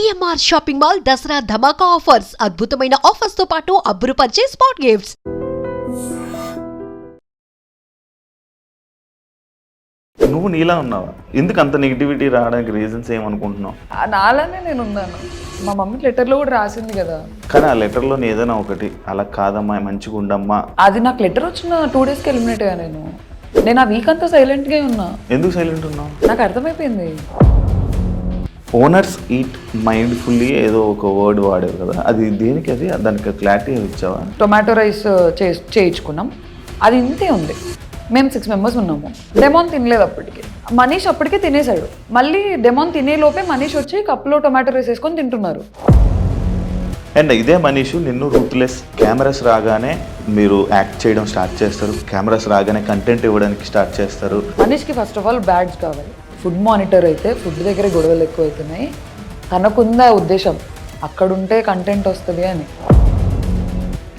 CMR shopping mall Dasara ధమాకా offers అద్భుతమైన offers తో పాటు అబ్బురుపరిచే స్పాట్ గిఫ్ట్స్. నువ్వు నీలా ఉన్నావా? ఎందుకు అంత నెగిటివిటీ రావడానికి రీజన్స్ ఏమనుకుంటున్నావు? నాలానే నేను ఉన్నాను. మా మమ్మీ లెటర్లో కూడా రాసింది కదా. కానీ ఆ లెటర్లో ఏదైనా ఒకటి అలా కాదమ్మా, మంచిగా ఉండమ్మా. అది నాకు లెటర్ వచ్చిన 2 డేస్కి ఎలిమినేట్ అయ్యా. నేను ఆ వీక్ అంతా సైలెంట్గా ఉన్నా. ఎందుకు సైలెంట్ ఉన్నావు? నాకు అర్థమైపోయింది. ఓనర్స్ ఈట్ మైండ్ఫుల్లీ ఏదో ఒక వర్డ్ వాడారు కదా, అది దేనికి? అది దానికి క్లారిటీ ఇచ్చావా? టొమాటో రైస్ చేయించుకున్నాం, అది ఇంతే ఉంది. మేము 6 మెంబర్స్ ఉన్నాము. డెమోన్ తినలేదు అప్పటికి. మనీష్ అప్పటికే తినేశాడు. మళ్ళీ డెమోన్ తినేలోపే మనీష్ వచ్చి కప్లో టొమాటో రైస్ వేసుకొని తింటున్నారు. అండ్ ఇదే మనీష్ నిన్ను రూత్లెస్, కెమెరాస్ రాగానే మీరు యాక్ట్ చేయడం స్టార్ట్ చేస్తారు, కెమెరాస్ రాగానే కంటెంట్ ఇవ్వడానికి స్టార్ట్ చేస్తారు. మనీష్కి ఫస్ట్ ఆఫ్ ఆల్ బ్యాడ్స్ కావాలి. ఫుడ్ మానిటర్ అయితే ఫుడ్ దగ్గర గొడవలు ఎక్కువ అవుతున్నాయి. తనకుందా ఉద్దేశం అక్కడుంటే కంటెంట్ వస్తుంది అని.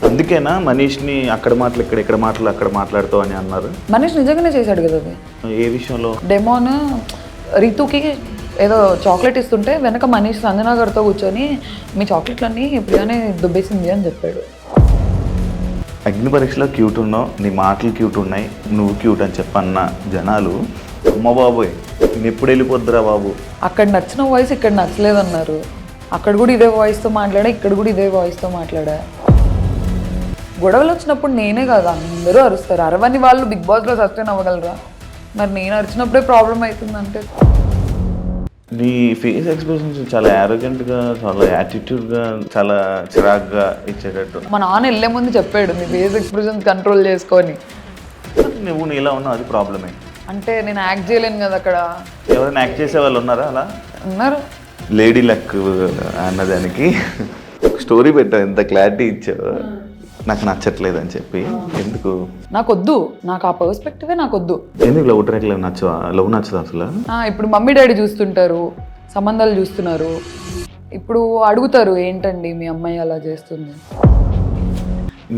అందుకేనా మనీష్ని అక్కడ మాటలు ఇక్కడ మాటలు అక్కడ మాట్లాడుతావు అని అన్నారు? మనీష్ నిజంగానే చేశాడు కదా అది. ఏ విషయంలో? డెమోన్ రీతుకి ఏదో చాక్లెట్ ఇస్తుంటే వెనక మనీష్ సంజనా గారితో కూర్చొని మీ చాక్లెట్లన్నీ ప్రియానే దుబ్బేసింది అని చెప్పాడు. అగ్ని పరీక్షలో క్యూట్ ఉన్నావు, నీ మాటలు క్యూట్ ఉన్నాయి, నువ్వు క్యూట్ అని చెప్పన్న జనాలు అమ్మ బాబోయ్ నేను ఎప్పుడు వెళ్ళిపోద్దురా బాబు. అక్కడ నచ్చిన వాయిస్ ఇక్కడ నచ్చలేదన్నారు. అక్కడ కూడా ఇదే వాయిస్తో మాట్లాడా, ఇక్కడ కూడా ఇదే వాయిస్తో మాట్లాడా. గొడవలు వచ్చినప్పుడు నేనే కాదు అందరూ అరుస్తారు. అరవని వాళ్ళు బిగ్ బాస్లో సస్టైన్ అవ్వగలరా? మరి నేను అరిచినప్పుడే ప్రాబ్లం అవుతుందంటే. నీ ఫేస్ ఎక్స్ప్రెషన్స్ చాలా యారోగెంట్గా, చాలా యాటిట్యూడ్గా, చాలా చిరాగ్గా ఇచ్చేటట్టు. మా నాన్న వెళ్ళే ముందు చెప్పాడు నీ ఫేస్ ఎక్స్ప్రెషన్స్ కంట్రోల్ చేసుకొని. నువ్వు నీలా ఉన్నావు, అది ప్రాబ్లమే. అంటే నేను యాక్ట్ చేయలేను కదా అక్కడ. ఎవరైనా యాక్ట్ చేసే వాళ్ళు ఉన్నారా అలా? ఉన్నారు. లేడీ లక్ అన్నదానికి స్టోరీ పెట్టావు, ఎంత క్లారిటీ ఇచ్చావు. నాకు నచ్చట్లేదు అని చెప్పి. ఎందుకు? నాకొద్దు, నాకు ఆ పర్స్పెక్టివే నాకొద్దు. ఎందుకు లవ్ ట్రాక్ నచ్చవా? లవ్ నచ్చదు అసలు? ఇప్పుడు మమ్మీ డాడీ చూస్తుంటారు, సంబంధాలు చూస్తున్నారు. ఇప్పుడు అడుగుతారు ఏంటండి మీ అమ్మాయి అలా చేస్తుంది.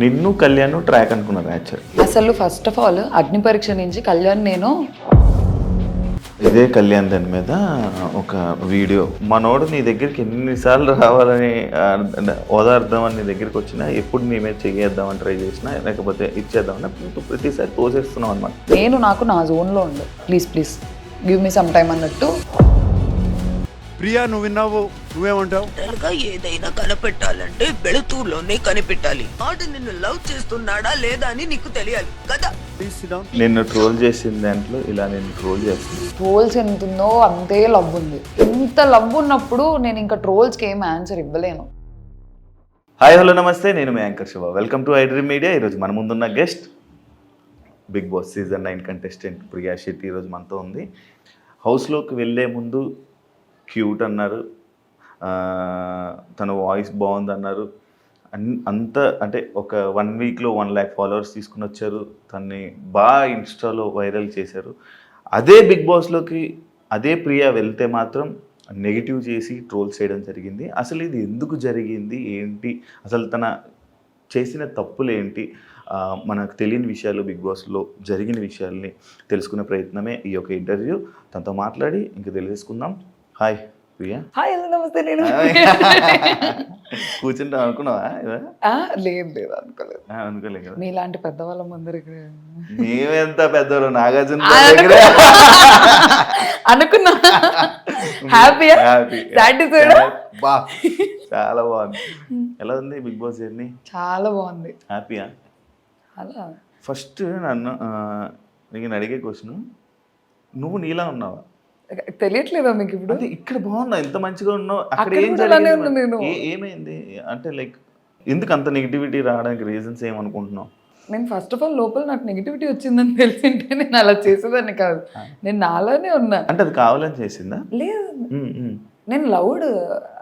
నిన్ను కళ్యాణ్ ట్రాక్ అనుకున్నారు యాక్చువల్. అసలు ఫస్ట్ ఆఫ్ ఆల్ అగ్ని పరీక్ష నుంచి కళ్యాణ్ నేను ఇదే కళ్యాణ్ దాని మీద ఒక వీడియో, మనోడు నీ దగ్గరికి ఎన్నిసార్లు రావాలని ఓదార్దామని నీ దగ్గరికి వచ్చినా, ఎప్పుడు నీ మీద చెయ్యేద్దామని ట్రై చేసినా, లేకపోతే ఇచ్చేద్దామని ప్రతిసారి తోసేస్తున్నావు అనమాట. నేను నాకు నా జోన్లో ఉండు, please please give me some time అన్నట్టు. ప్రియా నువ్వు విన్నావు, నువ్వేమంటావు? ఏదైనా కనిపెట్టాలంటే వెళుతూలోనే కనిపెట్టాలి. ఆడు నిన్ను లవ్ చేస్తున్నాడా లేదా అని నీకు తెలియాలి కదా. నిన్ను ట్రోల్ చేసిన దాంట్లో ఇలా నేను ట్రోల్ చేస్తాను. ట్రోల్స్ ఎంత ఉందో అంతే లవ్ ఉంది. ఇంత లవ్ ఉన్నప్పుడు నేను ఇంకా ట్రోల్స్కి ఏం ఆన్సర్ ఇవ్వలేను. హాయ్ హలో నమస్తే, నేను మీ anchor Shiva. Welcome to iDream Media. ఈరోజు మన ముందున్న guest Bigg Boss season 9 contestant Priya Shetty ఈరోజు మనతో ఉంది. హౌస్లోకి వెళ్ళే ముందు క్యూట్ అన్నారు, తన వాయిస్ బాగుంది అన్నారు. అంత అంటే ఒక 1 వీక్లో 1 lakh ఫాలోవర్స్ తీసుకుని వచ్చారు. తన్ని బాగా ఇన్స్టాలో వైరల్ చేశారు. అదే బిగ్ బాస్లోకి అదే ప్రియా వెళ్తే మాత్రం నెగిటివ్ చేసి ట్రోల్స్ చేయడం జరిగింది. అసలు ఇది ఎందుకు జరిగింది, ఏంటి అసలు తన చేసిన తప్పులు ఏంటి, మనకు తెలియని విషయాలు, బిగ్ బాస్లో జరిగిన విషయాల్ని తెలుసుకునే ప్రయత్నమే ఈ యొక్క ఇంటర్వ్యూ. తనతో మాట్లాడి ఇంక తెలియజేసుకుందాం. హాయ్ ప్రియా. హాయ్ హలో నమస్తే. నేను కూర్చుంటా అనుకున్నావా? లేదు అనుకోలేదు కదా. మీలాంటి పెద్దవాళ్ళ ముందర మేమెంత పెద్దవాళ్ళు, నాగార్జున అనుకున్నా. హ్యాపీయా? సాటిస్ఫైడ్? చాలా బాగుంది. ఎలా ఉంది బిగ్ బాస్ జర్నీ? చాలా బాగుంది. హ్యాపీయా? అలా ఫస్ట్ నేను అడిగే క్వశ్చన్, నువ్వు నీలా ఉన్నావా? తెలియట్లేదా మీకు ఇప్పుడు? అంటే ఇక్కడ బాగున్నా, ఎంత మంచిగా ఉన్నావు, అక్కడ ఏం ఏమైంది? అంటే లైక్ ఎందుకు అంత నెగిటివిటీ రావడానికి రీజన్స్ ఏమనుకుంటున్నావు? నేను ఫస్ట్ ఆఫ్ ఆల్ లోపల నాకు నెగిటివిటీ వచ్చిందని తెలిసింటే నేను అలా చేసేదాన్ని కాదు. నేను నాలానే ఉన్నా. అంటే అది కావాలని చేసిందా? లేదు, నేను లౌడ్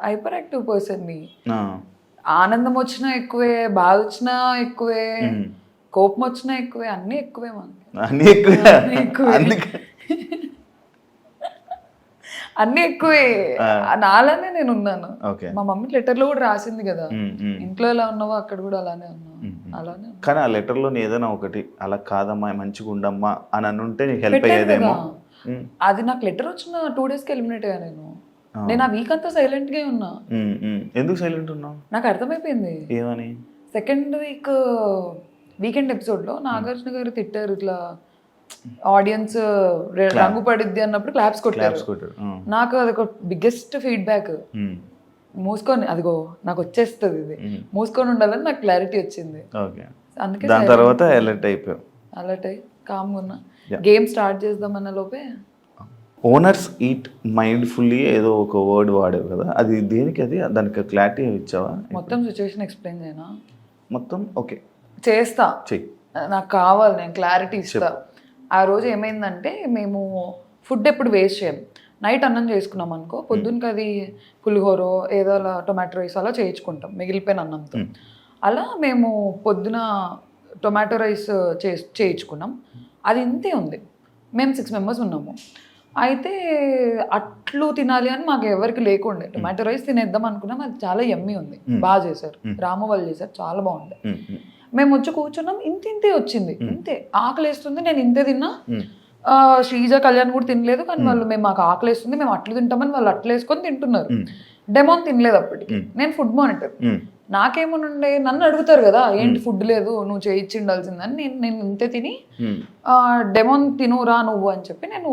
హైపర్ యాక్టివ్ పర్సన్ని. ఆనందం వచ్చినా ఎక్కువే, బాధ వచ్చినా ఎక్కువే, కోపం వచ్చినా ఎక్కువే, అన్నీ ఎక్కువే. అన్నీ ఎక్కువే, అన్నీ ఎక్కువే. నాలానే నేను ఉన్నాను. మా మమ్మీ లెటర్లో కూడా రాసింది కదా, ఇంట్లో ఎలా ఉన్నావో అక్కడ కూడా అలానే ఉన్నావు. అలానే. కానీ ఆ లెటర్లో ఏదైనా ఒకటి అలా కాదమ్మా, మంచిగా ఉండమ్మా అని అనుంటే నీకు హెల్ప్ అయ్యేదేమో. అది నాకు లెటర్ వచ్చిన 2 డేస్కి ఎలిమినేట్ అయ్యా నేను. నేను ఆ వీక్ అంతా సైలెంట్ గా ఉన్నా. ఎందుకు సైలెంట్ ఉన్నావు? నాకు అర్థమైపోయింది. ఏమని? సెకండ్ వీకెండ్ ఎపిసోడ్ లో నాగార్జున గారు తిట్టారు, ఇట్లా ఆడియన్స్ రంగు పడిద్ది అన్నప్పుడు క్లాప్స్ కొట్టారు. నాకు అదొక బిగ్గెస్ట్ ఫీడ్బ్యాక్. మూసుకొని అదిగో నాకు వచ్చేస్తుంది, ఇది మూసుకొని ఉండాలని నాకు క్లారిటీ వచ్చింది. అందుకే దాని తర్వాత అలర్ట్ అయిపోయావు. అలర్ట్ అయ్యి కామ్గా ఉన్నా. గేమ్ స్టార్ట్ చేద్దామన్న లోపే ఓనర్స్ ఈట్ మైండ్ఫుల్లీ ఏదో ఒక వర్డ్ వాడేవు కదా, అది దేనికి? అది దానికి క్లారిటీ ఇచ్చావా? మొత్తం సిచ్యువేషన్ ఎక్స్ప్లెయిన్ చేయనా? మొత్తం ఓకే చేస్తా, చెయ్యి. నాకు కావాలి, నేను క్లారిటీ ఇస్తా. ఆ రోజు ఏమైందంటే మేము ఫుడ్ ఎప్పుడు వేస్ట్ చేయం. నైట్ అన్నం చేసుకున్నాం అనుకో, పొద్దున్నకి అది పులిహోరో ఏదో అలా టొమాటో రైస్ అలా చేయించుకుంటాం మిగిలిపోయిన అన్నంతో. అలా మేము పొద్దున టొమాటో రైస్ చేయించుకున్నాం. అది ఇంతే ఉంది. మేము 6 members ఉన్నాము. అయితే అట్లు తినాలి అని మాకు ఎవరికి లేకుండే. టొమాటో రైస్ తినేద్దాం అనుకున్నాం. అది చాలా యమ్మీ ఉంది, బాగా చేశారు, రామ వాళ్ళు చేశారు, చాలా బాగుంది. మేము వచ్చి కూర్చున్నాం, ఇంతే వచ్చింది, ఇంతే. ఆకలి వేస్తుంది, నేను ఇంతే తిన్నా. శ్రీజ కళ్యాణ్ కూడా తినలేదు, కానీ వాళ్ళు మాకు ఆకలి వేస్తుంది, మేము అట్లు తింటామని వాళ్ళు అట్లు వేసుకొని తింటున్నారు. డెమోన్ తినలేదు అప్పటికి. నేను ఫుడ్ మానిటర్. నాకేమనుండే, నన్ను అడుగుతారు కదా ఏంటి ఫుడ్ లేదు నువ్వు చేయించి ఉండాల్సిందని. నేను ఇంతే తిని డెమోన్ తినురా నువ్వు అని చెప్పి నేను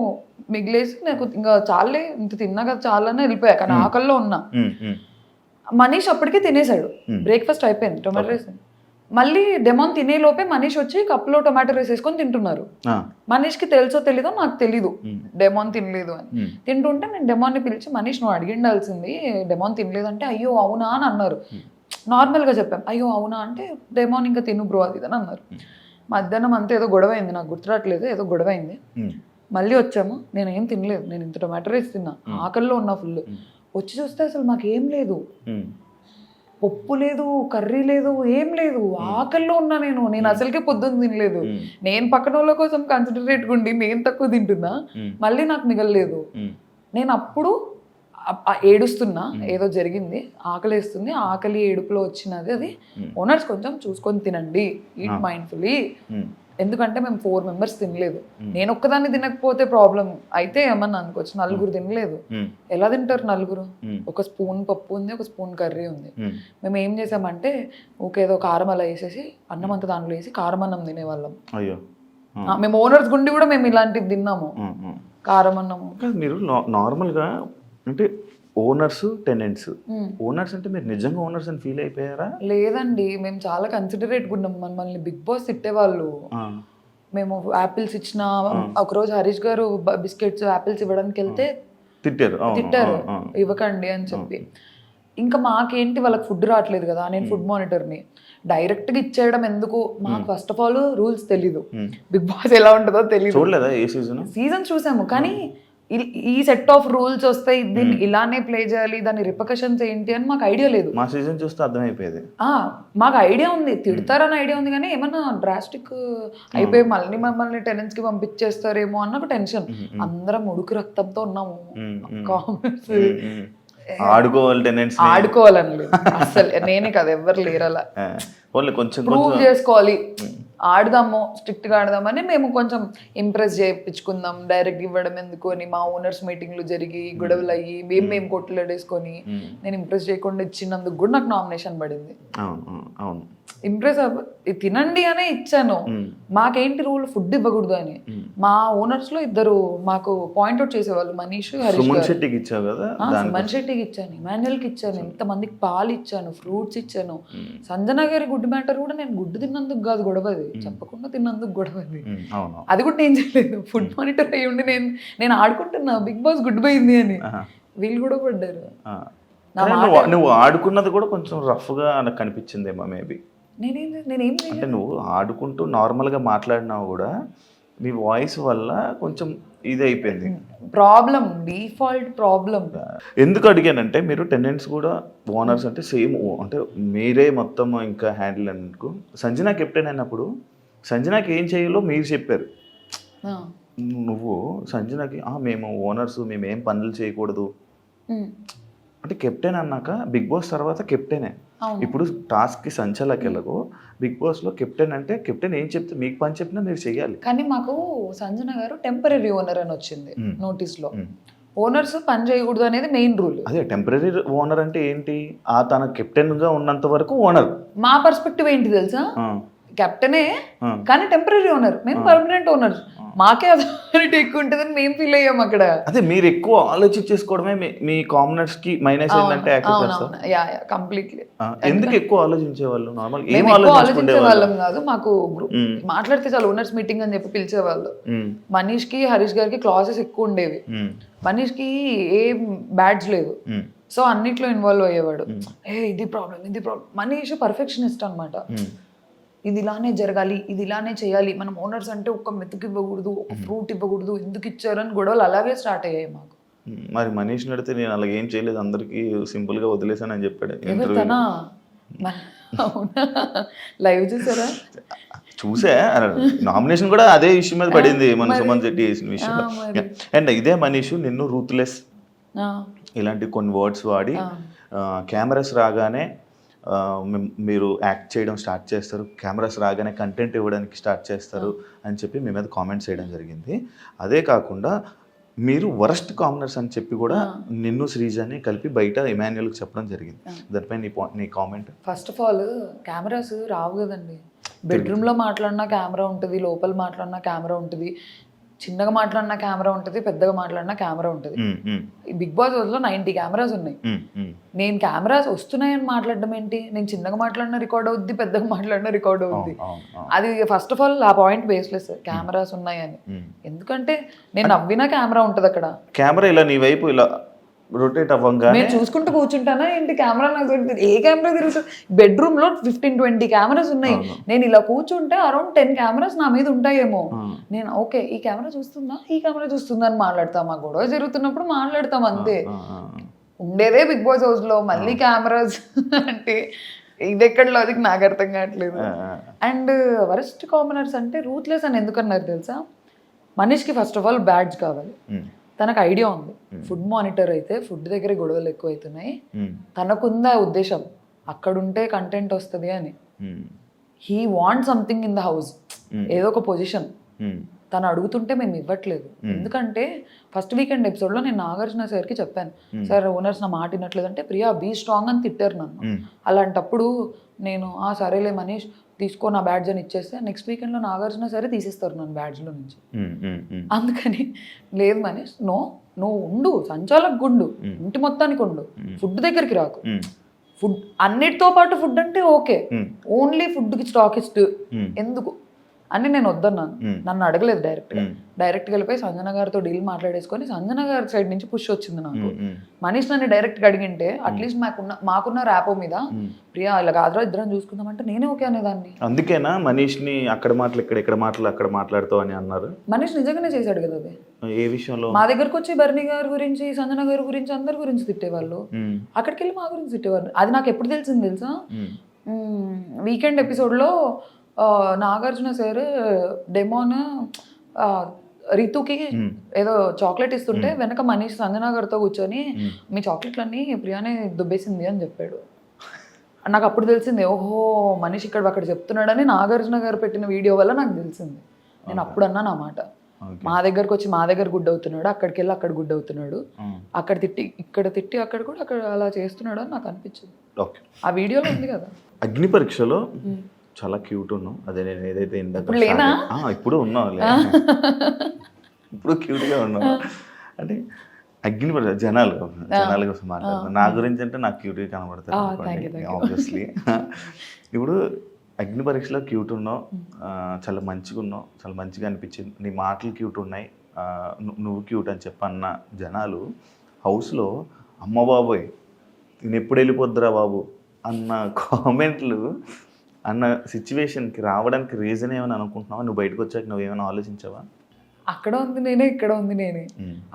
మిగిలేసి, నాకు ఇంకా చాలే ఇంత తిన్నా కదా చాలని వెళ్ళిపోయా. కానీ ఆకల్లో ఉన్నా. మనీష్ అప్పటికే తినేసాడు, బ్రేక్ఫాస్ట్ అయిపోయింది, టొమాటో రైస్. మళ్ళీ డెమోన్ తినే లోపే మనీష్ వచ్చి కప్లో టొమాటో రైస్ వేసుకొని తింటున్నారు. మనీష్కి తెలుసో తెలీదో నాకు తెలీదు డెమోన్ తినలేదు అని. తింటుంటే నేను డెమోన్ని పిలిచి, మనీష్ నువ్వు అడిగిండాల్సింది, డెమోన్ తినలేదు అంటే అయ్యో అవునా అని అన్నారు. నార్మల్గా చెప్పాం, అయ్యో అవునా అంటే డెమోన్ ఇంకా తిను బ్రో అది అని అన్నారు. మధ్యాహ్నం అంతా ఏదో గొడవ అయింది, నాకు గుర్తురాట్లేదు, ఏదో గొడవ అయింది. మళ్ళీ వచ్చాము, నేను ఏం తినలేదు, నేను ఇంత టొమాటో రైస్ తిన్నా, ఆకల్లో ఉన్నా ఫుల్. వచ్చి చూస్తే అసలు మాకేం లేదు, పప్పు లేదు, కర్రీ లేదు, ఏం లేదు, ఆకల్లో ఉన్నా. నేను అసలుకే పొద్దున్న తినలేదు. నేను పక్కన వాళ్ళ కోసం కన్సిడరేట్గా ఉండి నేను తక్కువ తింటున్నా, మళ్ళీ నాకు మిగలలేదు. నేను అప్పుడు ఏడుస్తున్నా, ఏదో జరిగింది, ఆకలిస్తుంది, ఆకలి ఏడుపులో వచ్చినది అది. ఓనర్స్ కొంచెం చూసుకొని తినండి, ఈట్ మైండ్ఫుల్లీ. ఎందుకంటే మేము 4 members తినలేదు. నేను ఒక్కదాన్ని తినకపోతే ప్రాబ్లం అయితే ఏమన్నా అనుకోవచ్చు, నలుగురు తినలేదు. ఎలా తింటారు నలుగురు? ఒక స్పూన్ పప్పు ఉంది, ఒక స్పూన్ కర్రీ ఉంది. మేము ఏం చేసామంటే ఏదో కారం అలా వేసేసి అన్నం అంతా దాంట్లో వేసి కారం అన్నం తినేవాళ్ళం. అయ్యో, మేము ఓనర్స్ గుండి కూడా మేము ఇలాంటివి తిన్నాము, కారం అన్నము. మీరు నార్మల్గా అంటే ఓనర్స్ టెనెంట్స్, ఓనర్స్ అంటే మీరు నిజంగా ఓనర్స్ అని ఫీల్ అయిపోయారా? లేదండి, మేము చాలా కన్సిడరేట్గా ఉన్నాం. మమ్మల్ని బిగ్ బాస్ తిట్టేవాళ్ళు. మేము యాపిల్స్ ఇచ్చిన ఒకరోజు హరీష్ గారు బిస్కెట్స్ యాపిల్స్ ఇవ్వడానికి వెళ్తే తిట్టారు, ఇవ్వకండి అని చెప్పి. ఇంకా మాకేంటి, వాళ్ళకి ఫుడ్ రావట్లేదు కదా, నేను ఫుడ్ మానిటర్ని, డైరెక్ట్గా ఇచ్చేయడం ఎందుకు? మాకు ఫస్ట్ ఆఫ్ ఆల్ రూల్స్ తెలీదు, బిగ్ బాస్ ఎలా ఉంటుందో తెలియదు. చూడలేదా ఏ సీజన్? చూసాము, కానీ ఈ సెట్ ఆఫ్ రూల్స్ వస్తాయి, దీన్ని ఇలానే ప్లే చేయాలి, దాని రిపర్కషన్స్ ఏంటి అని మాకు ఐడియా లేదు. మా సీజన్ చూస్తే అర్థమైపోయేది. మాకు ఐడియా ఉంది, తిడతారని ఐడియా ఉంది, కానీ ఏమన్నా డ్రాస్టిక్ అయిపోయి మమ్మల్ని టెనెంట్స్ కి పంపించేస్తారేమో అన్న ఒక టెన్షన్. అందరం ఉడుకు రక్తంతో ఉన్నాము. కామెంట్స్ ఆడుకోవాలని లేదు అసలు, నేనే కదా, ఎవరు లేరు అలా. కొంచెం ప్రూవ్ చేసుకోవాలి, ఆడదాము, స్ట్రిక్ట్గా ఆడదామని మేము కొంచెం ఇంప్రెస్ చేయించుకుందాం. డైరెక్ట్ ఇవ్వడం ఎందుకు అని మా ఓనర్స్ మీటింగ్లు జరిగి గొడవలు అయ్యి మేము కొట్లాడేసుకొని నేను ఇంప్రెస్ చేయకుండా ఇచ్చినందుకు కూడా నాకు నామినేషన్ పడింది. ఇంప్రెస్ తినండి అనే ఇచ్చాను. మాకేంటి రూల్, ఫుడ్ ఇవ్వకూడదు అని. మా ఓనర్స్ లో 2 మాకు పాయింట్అవుట్ చేసేవాళ్ళు, మనీష్, హరీష్. సుమన్ శెట్టికి ఇచ్చాను, ఇమాన్యుయల్కి ఇచ్చాను, ఎంతమందికి పాలు ఇచ్చాను, ఫ్రూట్స్ ఇచ్చాను. సంజన గారి గుడ్ మ్యాటర్ కూడా నేను గుడ్డు తిన్నందుకు కాదు గొడవది, చెప్పకుండా తిన్నందుకు గొడవది. అది కూడా నేను చేయలేదు, ఫుడ్ మానిటర్ అయ్యి ఉండి నేను ఆడుకుంటున్నా బిగ్ బాస్ గుడ్ పోయింది అని. వీళ్ళు కూడా పడ్డారు. నువ్వు ఆడుకున్నది కూడా కొంచెం రఫ్ గా నాకు కనిపించిందేమో మేబీ. నేనేం అంటే నువ్వు ఆడుకుంటూ నార్మల్గా మాట్లాడినా కూడా నీ వాయిస్ వల్ల కొంచెం ఇది అయిపోయింది ప్రాబ్లం, డిఫాల్ట్ ప్రాబ్లం. ఎందుకు అడిగానంటే మీరు టెనెంట్స్ కూడా ఓనర్స్ అంటే సేమ్, అంటే మీరే మొత్తం ఇంకా హ్యాండిల్ అనుకో. సంజన కెప్టెన్ అయినప్పుడు సంజనాకి ఏం చేయాలో మీరు చెప్పారు. నువ్వు సంజనకి మేము ఓనర్స్, మేము ఏం పనులు చేయకూడదు అంటే కెప్టెన్ అన్నాక బిగ్ బాస్ తర్వాత కెప్టెనే. ఇప్పుడు టాస్క్కి సంచలకి వెళ్ళకు, బిగ్ బాస్లో కెప్టెన్ అంటే కెప్టెన్ ఏం చెప్తే మీకు పని చెప్పినా మీరు చెయ్యాలి. కానీ మాకు సంజన గారు టెంపరీ ఓనర్ అని వచ్చింది నోటీస్లో. ఓనర్స్ పని చేయకూడదు అనేది మెయిన్ రూల్. అదే టెంపరీ ఓనర్ అంటే ఏంటి, ఆ తన కెప్టెన్ గా ఉన్నంత వరకు ఓనర్. మా పర్స్పెక్టివ్ ఏంటి తెలుసా, కెప్టెనే కానీ టెంపరీ ఓనర్, మేము పర్మనెంట్ ఓనర్, మాకే అథారిటీ ఎక్కువ ఉంటుందని మేము ఫీల్ అయ్యాం అక్కడ. అదే మీరు ఎక్కువ ఆలోచించేసుకోవడమే మీ కామనర్స్ కి మైనస్ ఏంటంటే కంప్లీట్లీ. ఎందుకు ఎక్కువ ఆలోచించే వాళ్ళు? నార్మల్ ఏం మేము ఎక్కువ ఆలోచించే ఆలోచించుకునే వాళ్ళం కాదు, మాకు మాట్లాడితే చాలు ఓనర్స్ మీటింగ్ అని చెప్పి పిలిచేవాళ్ళు. మనీష్ కి హరీష్ గారికి క్లాసెస్ ఎక్కువ ఉండేవి, మనీష్ కి ఏ బ్యాడ్జ్ లేదు, సో అన్నిట్లో ఇన్వాల్వ్ అయ్యేవాడు. ఇది ప్రాబ్లం. మనీష్ పర్ఫెక్షనిస్ట్ అన్నమాట. ఇది ఇలానే జరగాలి, ఇది ఇలానే చేయాలి, మనం ఓనర్స్ అంటే ఒక మెతుకు ఇవ్వకూడదు, ఒక ఫ్రూట్ ఇవ్వకూడదు, ఎందుకు ఇచ్చారని గొడవలు అలాగే స్టార్ట్ అయ్యాయి మాకు. మరి మనీష్ నడితే నేను అలాగే ఏం చేయలేదు, అందరికి సింపుల్ గా వదిలేసాను అని చెప్పాడు. ఎవరితోనా అవునా, లైవ్ చూసారా? చూసా, నామినేషన్ కూడా అదే ఇష్యూ మీద పడింది, మన సుమన్ శెట్టి చేసిన విషయం. అండ్ ఇదే మనీష్ నిన్ను రూత్లెస్ ఇలాంటి కొన్ని వర్డ్స్ వాడి కెమెరాస్ రాగానే మీరు యాక్ట్ చేయడం స్టార్ట్ చేస్తారు, కెమెరాస్ రాగానే కంటెంట్ ఇవ్వడానికి స్టార్ట్ చేస్తారు అని చెప్పి మీ మీద కామెంట్స్ చేయడం జరిగింది. అదే కాకుండా మీరు వరస్ట్ కామనర్స్ అని చెప్పి కూడా నిన్ను శ్రీజాని కలిపి బయట ఇమాన్యుయల్కి చెప్పడం జరిగింది. దానిపై నీ comment? First of all cameras రావు కదండి, బెడ్రూమ్లో మాట్లాడినా కెమెరా ఉంటుంది, లోపల మాట్లాడినా కెమెరా ఉంటుంది, చిన్నగా మాట్లాడినా కెమెరా ఉంటుంది, పెద్దగా మాట్లాడినా కెమెరా ఉంటుంది. బిగ్ బాస్ లో 90 కెమెరాస్ ఉన్నాయి. నేను కెమెరాస్ వస్తున్నాయని మాట్లాడడం ఏంటి, నేను చిన్నగా మాట్లాడినా రికార్డ్ అవుద్ది, పెద్దగా మాట్లాడినా రికార్డ్ అవుద్ది. అది ఫస్ట్ ఆఫ్ ఆల్ ఆ పాయింట్ బేస్లెస్, కెమెరాస్ ఉన్నాయని. ఎందుకంటే నేను నవ్వినా కెమెరా ఉంటుంది అక్కడ. కెమెరా ఇలా నీ వైపు ఇలా రొటేట్ అవ్వంగా నేను చూసుకుంటూ కూర్చుంటానా ఏంటి, కెమెరా నాకు దొరుకుతుంది, ఏ కెమెరా తిరుగుతుంది? బెడ్రూమ్ లో 15-20 కెమెరాస్ ఉన్నాయి, నేను ఇలా కూర్చుంటే అరౌండ్ 10 కెమెరాస్ నా మీద ఉంటాయేమో. నేను ఓకే ఈ కెమెరా చూస్తుందా, ఈ కెమెరా చూస్తుందా అని మాట్లాడతాం, ఆ గొడవ జరుగుతున్నప్పుడు మాట్లాడతాం అంతే. ఉండేదే బిగ్ బాస్ హౌస్ లో, మళ్ళీ కెమెరాస్ అంటే ఇది ఎక్కడ లాజిక్ నాకు అర్థం కావట్లేదు. అండ్ వరస్ట్ కామనర్స్ అంటే రూత్లెస్ అని ఎందుకన్నారు తెలుసా, మనీష్కి ఫస్ట్ ఆఫ్ ఆల్ బ్యాడ్జ్ కావాలి, తనకు ఐడియా ఉంది, ఫుడ్ మానిటర్ అయితే ఫుడ్ దగ్గర గొడవలు ఎక్కువ అవుతున్నాయి, తనకుందా ఉద్దేశం అక్కడుంటే కంటెంట్ వస్తుంది అని. He want something in the house, ఏదో ఒక పొజిషన్ తను అడుగుతుంటే మేము ఇవ్వట్లేదు. ఎందుకంటే ఫస్ట్ వీకెండ్ ఎపిసోడ్లో నేను నాగార్జున సార్కి చెప్పాను, సార్ ఓనర్స్ నా మాట వినట్లేదంటే ప్రియా బీ స్ట్రాంగ్ అని తిట్టారు నన్ను. అలాంటప్పుడు నేను సరేలే మనీష్ తీసుకో నా బ్యాడ్జ్ అని ఇచ్చేస్తే నెక్స్ట్ వీకెండ్లో నాగార్జున సరే తీసేస్తారు నన్ను బ్యాడ్జ్లో నుంచి. అందుకని లేదు మనీష్, నువ్వు ఉండు, సంచాలకు గుండు, ఇంటి మొత్తానికి ఉండు, ఫుడ్ దగ్గరికి రాకు. ఫుడ్ అన్నిటితో పాటు ఫుడ్ అంటే ఓకే, ఓన్లీ ఫుడ్కి స్టాకిస్ట్ ఎందుకు అని నేను వద్దన్నాను. నన్ను అడగలేదు డైరెక్ట్గా వెళ్ళిపోయి సంజన గారితో డీల్ మాట్లాడేసుకొని సంజన గారి సైడ్ నుంచి పుష్ వచ్చింది నాకు. మనీష్ నన్ను డైరెక్ట్గా అడిగింటే అట్లీస్ట్ మాకున్న ర్యాపో మీద ప్రియా ఇలా కాదురా ఇద్దరం చూసుకుందామంటే నేనే ఓకే అనేదాన్ని. అందుకేనా మనీష్ ని అక్కడ మాటలు ఇక్కడ మాటలు అక్కడ మాట్లాడుతావు అని అన్నారు. మనీష్ నిజంగానే చేశాడు కదా అది. ఏ విషయంలో? మా దగ్గరకు వచ్చి బర్నీ గారి గురించి, సంజన గారి గురించి, అందరి గురించి తిట్టేవాళ్ళు, అక్కడికి వెళ్ళి మా గురించి తిట్టేవాళ్ళు. అది నాకు ఎప్పుడు తెలిసింది తెలుసా, వీకెండ్ ఎపిసోడ్లో నాగార్జున సార్ డెమోన్ రితుకి ఏదో చాక్లెట్ ఇస్తుంటే వెనక మనీష్ సంజన గారితో కూర్చొని మీ చాక్లెట్లన్నీ ప్రియానే దుబ్బేసింది అని చెప్పాడు. నాకు అప్పుడు తెలిసింది, ఓహో మనీష్ ఇక్కడ అక్కడ చెప్తున్నాడని నాగార్జున గారు పెట్టిన వీడియో వల్ల నాకు తెలిసింది. నేను అప్పుడు అన్నాను ఆ మాట, మా దగ్గరకు వచ్చి మా దగ్గర గుడ్ అవుతున్నాడు, అక్కడికి వెళ్ళి అక్కడ గుడ్ అవుతున్నాడు, అక్కడ తిట్టి ఇక్కడ తిట్టి అక్కడ కూడా అక్కడ అలా చేస్తున్నాడు అని నాకు అనిపించింది. ఆ వీడియోలో ఉంది కదా. అగ్ని పరీక్షలో చాలా క్యూట్ ఉన్నావు, అదే నేను ఏదైతే ఇప్పుడు ఉన్నావు, ఇప్పుడు క్యూట్గా ఉన్నావు. అంటే అగ్ని పరీక్ష జనాల కోసం మాట్లాడుతున్నాను, నా గురించి అంటే నాకు క్యూట్గా కనబడతాను ఆబ్వియస్లీ. ఇప్పుడు అగ్ని పరీక్షలో క్యూట్ ఉన్నావు, చాలా మంచిగా ఉన్నావు, చాలా మంచిగా అనిపించింది, నీ మాటలు క్యూట్ ఉన్నాయి, నువ్వు క్యూట్ అని చెప్పన్న జనాలు హౌస్లో అమ్మ బాబోయ్ నేను ఎప్పుడు వెళ్ళిపోద్దురా బాబు అన్న కామెంట్లు అన్న సిచ్యువేషన్కి రావడానికి రీజన్ ఏమైనా అనుకుంటున్నావా? నువ్వు బయటకు వచ్చాక నువ్వు ఏమైనా ఆలోచించావా? అక్కడ ఉంది నేనే, ఇక్కడ ఉంది నేనే,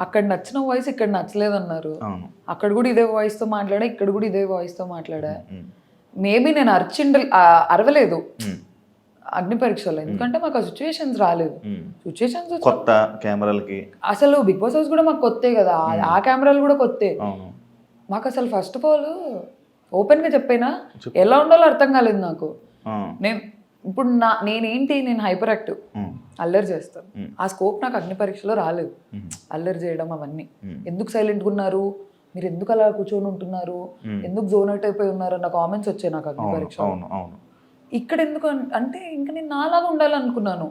అక్కడ నచ్చిన వాయిస్ ఇక్కడ నచ్చలేదు అన్నారు, అక్కడ కూడా ఇదే వాయిస్తో మాట్లాడా, ఇక్కడ కూడా ఇదే వాయిస్తో మాట్లాడా. మేబీ నేను అరవలేదు అగ్ని పరీక్షలో, ఎందుకంటే మాకు ఆ సిచ్యువేషన్స్ రాలేదు. సిచ్యువేషన్స్ కొత్త కెమెరాలకి అసలు బిగ్ బాస్ హౌస్ కూడా మాకు కొత్తే కదా, ఆ కెమెరాలు కూడా కొత్తే మాకు. అసలు ఫస్ట్ ఆఫ్ ఆల్ ఓపెన్ గా చెప్పైనా ఎలా ఉండాలో అర్థం కాలేదు నాకు. నేను ఇప్పుడు నేను హైపర్ యాక్టివ్, అల్లరి చేస్తాను. ఆ స్కోప్ నాకు అగ్ని పరీక్షలో రాలేదు, అల్లరి చేయడం అవన్నీ. ఎందుకు సైలెంట్గా ఉన్నారు, మీరు ఎందుకు అలా కూర్చొని ఉంటున్నారు, ఎందుకు జోన్ అవుట్ అయిపోయి ఉన్నారు అన్న కామెంట్స్ వచ్చాయి నాకు అగ్ని పరీక్ష. ఇక్కడ ఎందుకు అంటే ఇంకా నేను నాలాగా ఉండాలనుకున్నాను.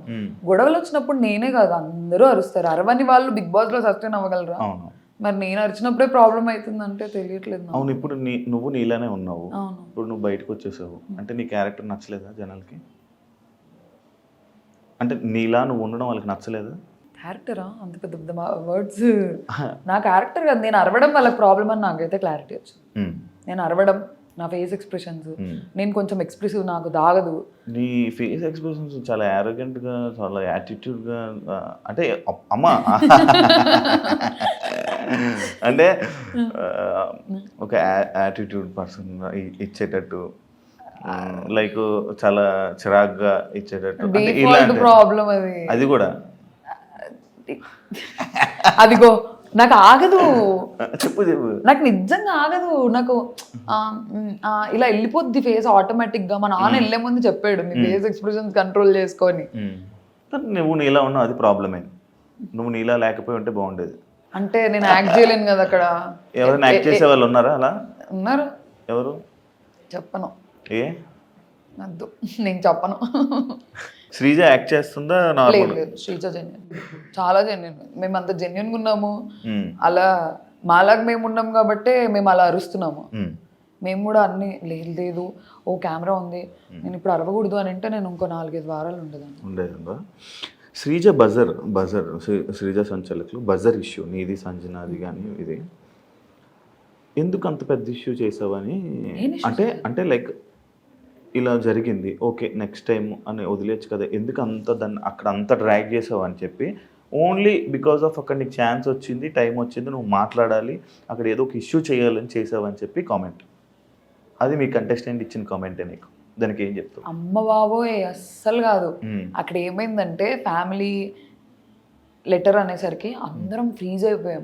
గొడవలు వచ్చినప్పుడు నేనే కాదు అందరూ అరుస్తారు, అరవని వాళ్ళు బిగ్ బాస్ లో సస్టైన్ అవ్వగలరా? మరి నేను అరిచినప్పుడే ప్రాబ్లం అవుతుందంటే తెలియట్లేదు. అవును, ఇప్పుడు నువ్వు నీలానే ఉన్నావు, ఇప్పుడు నువ్వు బయటకు వచ్చేసావు అంటే నీ క్యారెక్టర్ నచ్చలేదా జనాలకి? అంటే నీలా నువ్వు ఉండడం వాళ్ళకి నచ్చలేదా? క్యారెక్టరా అంత పెద్ద పెద్ద వర్డ్స్. నా క్యారెక్టర్ కాదు, నేను అరవడం వాళ్ళకి ప్రాబ్లం అని నాకైతే క్లారిటీ వచ్చింది. నేను అరవడం, నా ఫేస్ ఎక్స్ప్రెషన్స్, నేను కొంచెం ఎక్స్ప్రెసివ్, నాకు దాగదు. నీ ఫేస్ ఎక్స్ప్రెషన్స్ చాలా యారోగెంట్ గా, చాలా యాటిట్యూడ్ గా, అంటే అమ్మా అంటే ఒక యాటిట్యూడ్ పర్సన్ ఇచ్చేటట్టు, లైక్ చాలా చిరాగ్గా ఇచ్చేటట్టు, అంటే ఇలాంటి ప్రాబ్లం అది కూడా అదిగో నాకు ఆగదు. చెప్పు చెప్పు. నాకు నిజంగా ఆగదు. నాకు ఇలా వెళ్ళిపోద్ది ఫేస్ ఆటోమేటిక్ గా. మా నాన్న వెళ్ళే ముందు చెప్పాడు, మీ ఫేస్ ఎక్స్ప్రెషన్స్ కంట్రోల్ చేసుకొని. నువ్వు నీలా ఉన్నావు, అది ప్రాబ్లమే. నువ్వు నీలా లేకపోయి ఉంటే బాగుండేది. అంటే నేను యాక్ట్ చేయలేను కదా అక్కడ. ఎవరైనా యాక్ట్ చేసే వాళ్ళు ఉన్నారా అలా? ఉన్నారు. ఎవరు? చెప్పను. ఏ వద్దు, నేను చెప్పను. శ్రీజ యాక్ట్ చేస్తుందా? లేదు, శ్రీజ జెన్యున్, చాలా జెన్యున్. మేము అంత జెన్యున్గా ఉన్నాము. అలా మాలాగా మేము ఉన్నాం కాబట్టి మేము అలా అరుస్తున్నాము. మేము కూడా అన్ని లేదు ఓ కెమెరా ఉంది, నేను ఇప్పుడు అరవకూడదు అని అంటే నేను ఇంకో 4-5 వారాలు ఉండేదా? శ్రీజ బజర్ శ్రీజ సంచలకులు బజర్ ఇష్యూ, నీది సంజనాది కానీ ఇది ఎందుకు అంత పెద్ద ఇష్యూ చేసావని? అంటే లైక్ ఇలా జరిగింది, ఓకే నెక్స్ట్ టైం అని వదిలేచ్చు కదా, ఎందుకు అంత దాన్ని అక్కడ అంత డ్రాగ్ చేసావు అని చెప్పి, ఓన్లీ బికాస్ ఆఫ్ అక్కడ నీకు ఛాన్స్ వచ్చింది, టైం వచ్చింది, నువ్వు మాట్లాడాలి, అక్కడ ఏదో ఒక ఇష్యూ చేయాలని చేసావని చెప్పి కామెంట్. అది మీ కంటెస్టెంట్ ఇచ్చిన కామెంటే, నీకు దానికి ఏం చెప్తావు? అమ్మ బాబోయ్, అస్సలు కాదు. అక్కడ ఏమైందంటే ఫ్యామిలీ లెటర్ అనేసరికి అందరం ఫ్రీజ్ అయిపోయాం.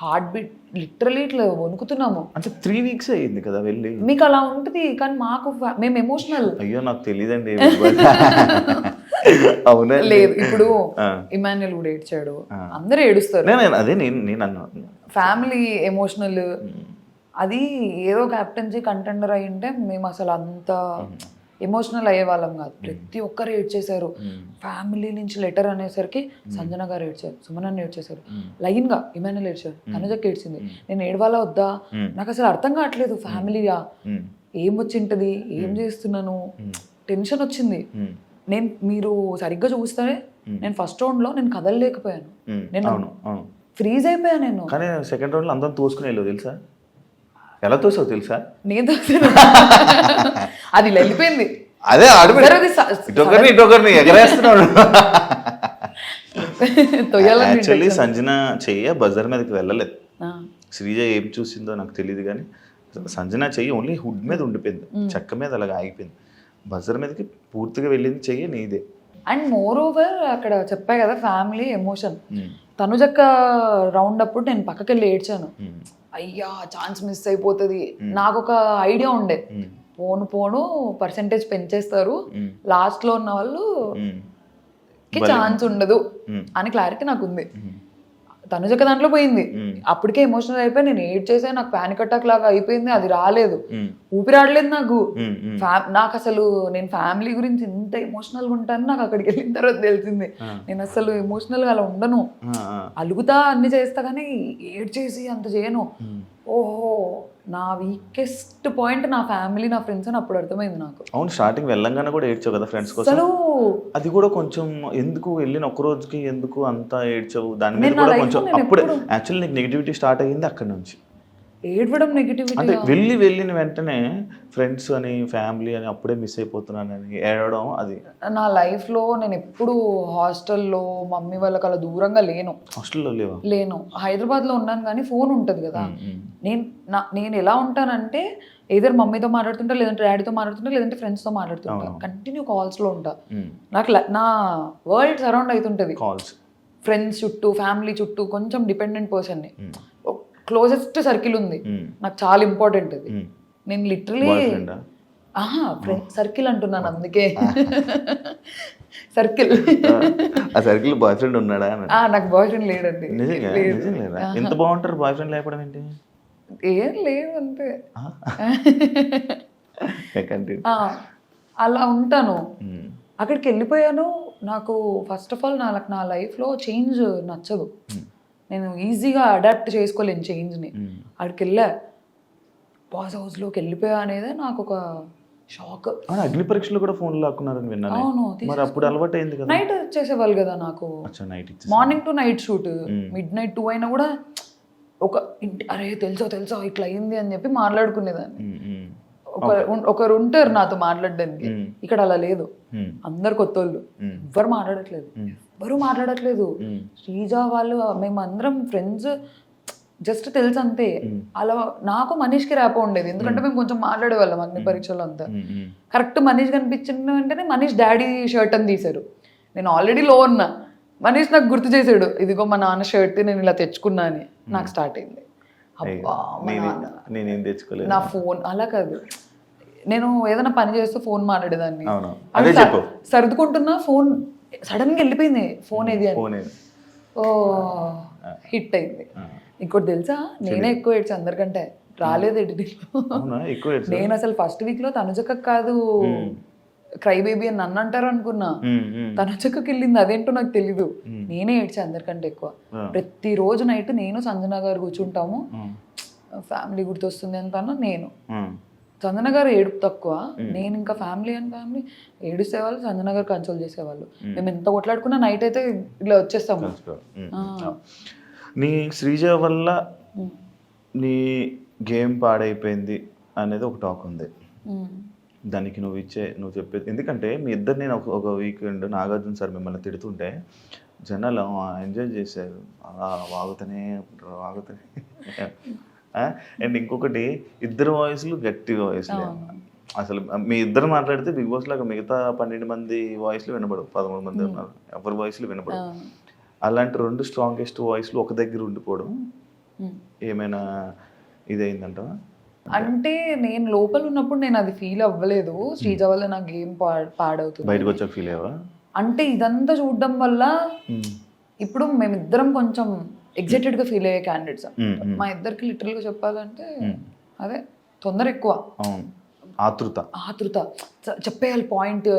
హార్ట్ బీట్ లిటరలీ ఇట్లా వణుకుతున్నాము. అంటే 3 weeks అయ్యింది కదా వెళ్ళి. మీకు అలా ఉంటుంది కానీ మాకు మేము ఎమోషనల్. అయ్యో నాకు తెలియదండి. అవునా? లేదు, ఇప్పుడు ఇమాన్యుల్ కూడా ఏడ్చాడు, అందరూ ఏడుస్తారు. అదే నేను అన్నా ఫ్యామిలీ ఎమోషనల్. అది ఏదో క్యాప్టెన్సీ కంటెండర్ అయి ఉంటే మేము అసలు అంత ఎమోషనల్ అయ్యే వాళ్ళం కాదు. ప్రతి ఒక్కరు ఏడ్చేశారు. ఫ్యామిలీ నుంచి లెటర్ అనేసరికి సంజన గారు ఏడ్చారు, సుమనన్న ఏడ్చేశారు, లైన్ గా ఇమాన్యుల్ ఏడ్చారు, తనుజకి ఏడ్చింది. నేను ఏడవాలా వద్దా నాకు అసలు అర్థం కావట్లేదు. ఫ్యామిలీగా ఏం వచ్చింటది, ఏం చేస్తున్నాను, టెన్షన్ వచ్చింది. మీరు సరిగ్గా చూస్తే నేను ఫస్ట్ రౌండ్ లో నేను కదలలేకపోయాను, నేను ఫ్రీజ్ అయిపోయాను. నేను కానీ సెకండ్ రౌండ్ లో అందరం తోసుకుని వెళ్ళవు తెలుసా? ఎలా తోసావు తెలుసా? నేను తోసాను, అది వెళ్ళిపోయింది. అదే ఇటొకరిని ఎగరేస్తున్నాడు. యాక్చువల్లీ సంజన చెయ్య బజర్ మీదకి వెళ్ళలేదు. శ్రీజ ఏం చూసిందో నాకు తెలియదు కానీ సంజన చెయ్యి ఓన్లీ హుడ్ మీద ఉండిపోయింది, చెక్క మీద అలాగ ఆగిపోయింది. బజర్ మీదకి పూర్తిగా వెళ్ళింది చెయ్యి నీదే. అండ్ మోర్ ఓవర్ అక్కడ చెప్పా కదా ఫ్యామిలీ ఎమోషన్. తనుజక్క రౌండ్ అప్పుడు నేను పక్కకి వెళ్ళి ఏడ్చాను. అయ్యా ఛాన్స్ మిస్ అయిపోతుంది. నాకు ఒక ఐడియా ఉండే, పోను పర్సెంటేజ్ పెంచేస్తారు, లాస్ట్ లో ఉన్న వాళ్ళు కి ఛాన్స్ ఉండదు అని క్లారిటీ నాకు ఉంది. తనుజక్క దాంట్లో పోయింది, అప్పటికే ఎమోషనల్ అయిపోయి నేను ఏడ్ చేసా, నాకు పానిక్ అటాక్ లాగా అయిపోయింది, అది రాలేదు, ఊపిరాడలేదు నాకు. నాకు అసలు నేను ఫ్యామిలీ గురించి ఎంత ఎమోషనల్ గా ఉంటాను నాకు అక్కడికి వెళ్ళిన తర్వాత తెలిసింది. నేను అసలు ఎమోషనల్ గా అలా ఉండను, అలుగుతా అన్ని చేస్తా కానీ ఏడ్ చేసి అంత చేయను. ఓహో నా వీకెస్ట్ పాయింట్ నా ఫ్యామిలీ నా ఫ్రెండ్స్ అని అప్పుడు అర్థమైంది నాకు. అవును, స్టార్టింగ్ వెళ్ళంగానే కూడా ఏడ్చావు కదా ఫ్రెండ్స్ కోసం. అది కూడా కొంచెం ఎందుకు వెళ్ళిన ఒక్క రోజుకి ఎందుకు అంత ఏడ్చావు? దాని మీద కూడా కొంచెం అప్పుడే యాక్చువల్లీ నీకు నెగిటివిటీ స్టార్ట్ అయ్యింది అక్కడ నుంచి. ఏడవడం నెగిటివిటీ అంటే వెళ్ళిన వెంటనే ఫ్రెండ్స్ అని ఫ్యామిలీ అని అప్పుడే మిస్ అయిపోతున్నానని ఏడవడం. అది నా లైఫ్ లో నేను ఎప్పుడు హాస్టల్లో మమ్మీ వాళ్ళకి అలా దూరంగా లేను. హాస్టల్లో లేను, హైదరాబాద్ లో ఉన్నాను కానీ ఫోన్ ఉంటది కదా. నేను ఎలా ఉంటానంటే ఏదర్ మమ్మీతో మాట్లాడుతుంటా, లేదంటే డాడీతో మాట్లాడుతుంటా, లేదంటే ఫ్రెండ్స్ తో మాట్లాడుతుంటా, కంటిన్యూ కాల్స్ లో ఉంటా. నాకు నా వరల్డ్ సరౌండ్ అవుతుంటది, కాల్స్, ఫ్రెండ్స్ చుట్టూ, ఫ్యామిలీ చుట్టూ. కొంచెం డిపెండెంట్ పర్సన్ని, క్లోజెస్ట్ సర్కిల్ ఉంది నాకు, చాలా ఇంపార్టెంట్ అది. నేను లిటరలీ ఆహా ఫ్రెండ్ సర్కిల్ అంటున్నాను అందుకే సర్కిల్. ఆ సర్కిల్ బాయ్ ఫ్రెండ్ ఉన్నాడా అని. నాకు బాయ్ ఫ్రెండ్ లేడండి. నిజంగా నిజంగా ఎంత బాగుంటారు బాయ్ ఫ్రెండ్ లేకపోవడం ఏంటి? ఏం లేదు అంతే. కంటిన్యూ. అలా ఉంటాను. అక్కడికి వెళ్ళిపోయాను. నాకు ఫస్ట్ ఆఫ్ ఆల్ నా లైఫ్లో చేంజ్ నచ్చదు. నేను ఈజీగా అడాప్ట్ చేసుకోలేను చేంజ్ని. అక్కడికి వెళ్ళా బాస్ హౌస్లోకి వెళ్ళిపోయా అనేదే నాకు ఒక షాక్. అగ్ని పరీక్షలు కూడా ఫోన్ లాక్కున్నారని విన్నాను. అవును. మరి అప్పుడు అలవాటు అయింది కదా. నైట్ చేసేవాళ్ళు కదా నాకు. Morning to night shoot, mid night 2 అయినా కూడా ఒక అరే తెలుసా ఇట్లా అయింది అని చెప్పి మాట్లాడుకునేదాన్ని. ఒకరు ఉంటారు నాతో మాట్లాడడానికి. ఇక్కడ అలా లేదు. అందరు కొత్త వాళ్ళు, ఎవరు మాట్లాడట్లేదు. శ్రీజ వాళ్ళు మేమందరం ఫ్రెండ్స్, జస్ట్ తెలుసు అంతే. అలా నాకు మనీష్కి ర్యాపో ఉండేది, ఎందుకంటే మేము కొంచెం మాట్లాడేవాళ్ళం అగ్ని పరీక్షలు అంతా. కరెక్ట్ మనీష్ కనిపించిన వెంటనే మనీష్ డాడీ షర్ట్ అని తీశారు. నేను ఆల్రెడీ లో ఉన్నా. మనీష్ నాకు గుర్తు చేశాడు, ఇదిగో మా నాన్న షర్ట్ నేను ఇలా తెచ్చుకున్నా అని. నాకు స్టార్ట్ అయింది. అబ్బా నేనేం తెచ్చుకోలేదు. నా ఫోన్ అలా కాదు, నేను ఏదైనా పని చేస్తూ ఫోన్ మాట్లాడేదాన్ని. అదే చెప్పు. సర్దుకుంటున్నా ఫోన్ సడన్ గా వెళ్ళిపోయింది. ఫోన్ ఏది అని. ఓ హిట్ అయింది. ఇంకోటి తెలుసా, నేనే ఎక్కువ ఏడ్చా అందరికంటే. రాలేదు ఎడిటింగ్. నేను అసలు ఫస్ట్ వీక్ లో తనుజక్క కాదు క్రై బేబీ అని నన్ను అంటారు అనుకున్నా. తనుజక్కకి వెళ్ళింది, అదేంటో నాకు తెలీదు. నేనే ఏడ్చా అందరికంటే ఎక్కువ. ప్రతిరోజు నైట్ నేను సంజన గారు కూర్చుంటాము, ఫ్యామిలీ గుర్తొస్తుంది అంటాను. నేను సంజన గారు ఏడుపు తక్కువ, నేను ఇంకా ఫ్యామిలీ ఏడుసేవాళ్ళు, సంజన గారు కన్సోల్ చేసేవాళ్ళు. మేము ఎంత కొట్లాడుకున్నా నైట్ అయితే ఇలా వచ్చేస్తాము. నీ శ్రీజ వల్ల నీ గేమ్ పాడైపోయింది అనేది ఒక టాక్ ఉంది. దానికి నువ్వు చెప్పేది ఎందుకంటే మీ ఇద్దరు, నేను ఒక వీకెండ్ నాగార్జున సార్ మిమ్మల్ని తిడుతుంటే జనాలు ఎంజాయ్ చేశారు, అలా వాగుతూనే అండ్ ఇంకొకటి ఇద్దరు వాయిస్లు గట్టి వాయిస్లే. అసలు మీ ఇద్దరు మాట్లాడితే బిగ్ బాస్ లాగా మిగతా 12 మంది వాయిస్లు వినపడవు, 13 మంది ఉన్నారు, ఎవరి వాయిస్లు వినపడవు. అలాంటి 2 స్ట్రాంగెస్ట్ వాయిస్లు ఒక దగ్గర ఉండిపోవడం ఏమైనా ఇదైందంట? అంటే నేను లోపల ఉన్నప్పుడు నేను అది ఫీల్ అవ్వలేదు. శ్రీజ వల్ల నా గేమ్ పాడవుతుంది. బయటకు వచ్చాక ఫీల్ అయ్యావా? అంటే ఇదంతా చూడడం వల్ల ఇప్పుడు మేమిద్దరం కొంచెం ఎగ్జైటెడ్ గా ఫీల్ అయ్యే క్యాండిడేట్స్. మా ఇద్దరికి లిటరల్ గా చెప్పాలంటే అదే తొందర ఎక్కువ, ఆతృత చెప్పేయాలి పాయింట్.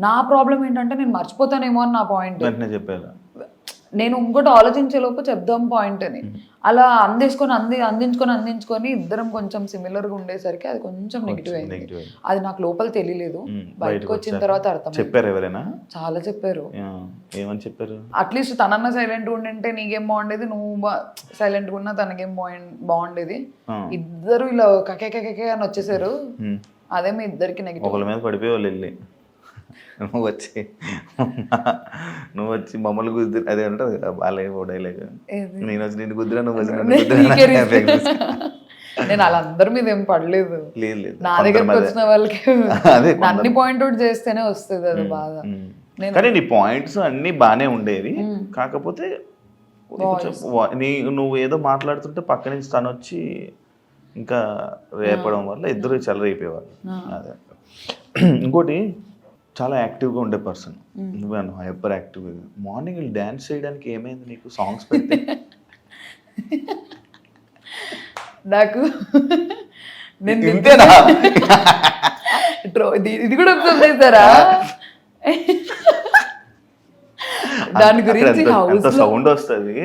నా ప్రాబ్లం ఏంటంటే నేను మర్చిపోతానేమో అని నా పాయింట్. చెప్పాను నేను ఇంకోటి ఆలోచించే లోపు చెప్దాం పాయింట్ అని. అలా అందించుకొని ఇద్దరం కొంచెం సిమిలర్ గా ఉండేసరికి అది కొంచెం నెగిటివ్ అయింది. అది నాకు లోపల తెలియలేదు, బయటకు వచ్చిన తర్వాత అర్థం. చెప్పారు ఎవరైనా? చాలా చెప్పారు. ఏమని చెప్పారు? అట్లీస్ట్ తనన్న సైలెంట్ ఉండింటే నీకేం బాగుండేది, నువ్వు సైలెంట్ ఉన్నా తనకేం బాగుండేది. ఇద్దరు ఇలా కకే అని వచ్చేసారు. అదే మీ ఇద్దరికి నెగిటివ్. ఒకళ్ళ మీద పడిపోయేవాళ్ళు వెళ్ళి, నువ్వు వచ్చి మమ్మల్ని గుద్దు, అదే అంటారు బాలయ్య డైలాగ్, నేను వచ్చి నిన్ను గుద్దురా, నువ్వు వచ్చి నేను వాళ్ళందరి మీద ఏం పడలేదు. లేదు, నా దగ్గరకు వచ్చిన వాళ్ళకి అన్ని పాయింట్ అవుట్ చేస్తేనే వస్తుంది అది బాగా. కానీ నీ పాయింట్స్ అన్ని బానే ఉండేవి, కాకపోతే నువ్వు ఏదో మాట్లాడుతుంటే పక్క నుంచి తను వచ్చి ఇంకా రేపడం వల్ల ఇద్దరు చెలరైపోయేవాళ్ళు. అదే ఇంకోటి, చాలా యాక్టివ్గా ఉండే పర్సన్ నువ్వే, హైపర్ యాక్టివ్గా. మార్నింగ్ డ్యాన్స్ చేయడానికి ఏమైంది నీకు? సాంగ్స్ పెడితే నాకు ఇంతేనా? ఇది కూడా ఒకసారి చేస్తారా? దాని గురించి సౌండ్ వస్తుంది,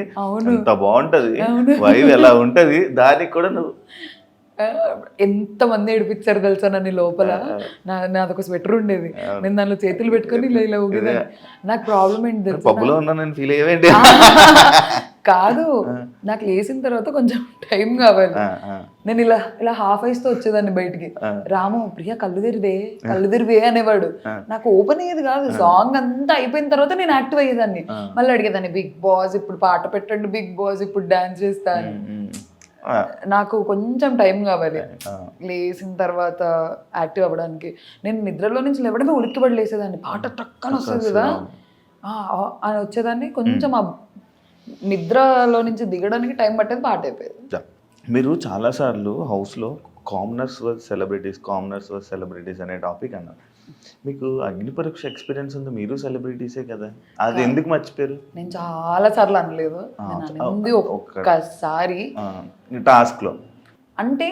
అంత బాగుంటది, వైబ్ ఎలా ఉంటది, దానికి కూడా నువ్వు ఎంతమంది ఏడిపించారు తెలుసా నన్ను లోపల. నాదొక స్వెటర్ ఉండేది, నేను దానిలో చేతులు పెట్టుకొని ఇలా ఊగేదాన్ని. నాకు ప్రాబ్లం ఏంటి తెలుసా, పబ్బులో ఉన్నాను ఫీల్ అయ్యేంటి కాదు, నాకు లేచిన తర్వాత కొంచెం టైం కావాలి. నేను ఇలా హాఫ్ ఐస్ తో వచ్చేదాన్ని బయటికి. రాము ప్రియా కళ్ళు తెరివే అనేవాడు. నాకు ఓపెన్ అయ్యేది కాదు. సాంగ్ అంతా అయిపోయిన తర్వాత నేను యాక్టివ్ అయ్యేదాన్ని. మళ్ళీ అడిగేదాన్ని, బిగ్ బాస్ ఇప్పుడు పాట పెట్టండి, బిగ్ బాస్ ఇప్పుడు డాన్స్ చేస్తాను. నాకు కొంచెం టైం కావాలి లేచిన తర్వాత యాక్టివ్ అవ్వడానికి. నేను నిద్రలో నుంచి లేవడమే ఉలిక్కిపడి లేసేదాన్ని. పాట టక్కన వస్తుంది కదా అని వచ్చేదాన్ని. కొంచెం నిద్రలో నుంచి దిగడానికి టైం పట్టేది, పాట అయిపోయేది. మీరు చాలాసార్లు హౌస్లో కామనర్స్ వర్సెస్ సెలబ్రిటీస్ అనే టాపిక్ అన్నారు. మీకు అగ్ని పరీక్ష ఎక్స్పీరియన్స్ ఉంది, మీరు సెలబ్రిటీసే కదా, అది ఎందుకు మర్చిపోయారు? నేను చాలా సార్లు అనలేదు, నేను అనింది ఒక్కసారి టాస్క్లో. అంటే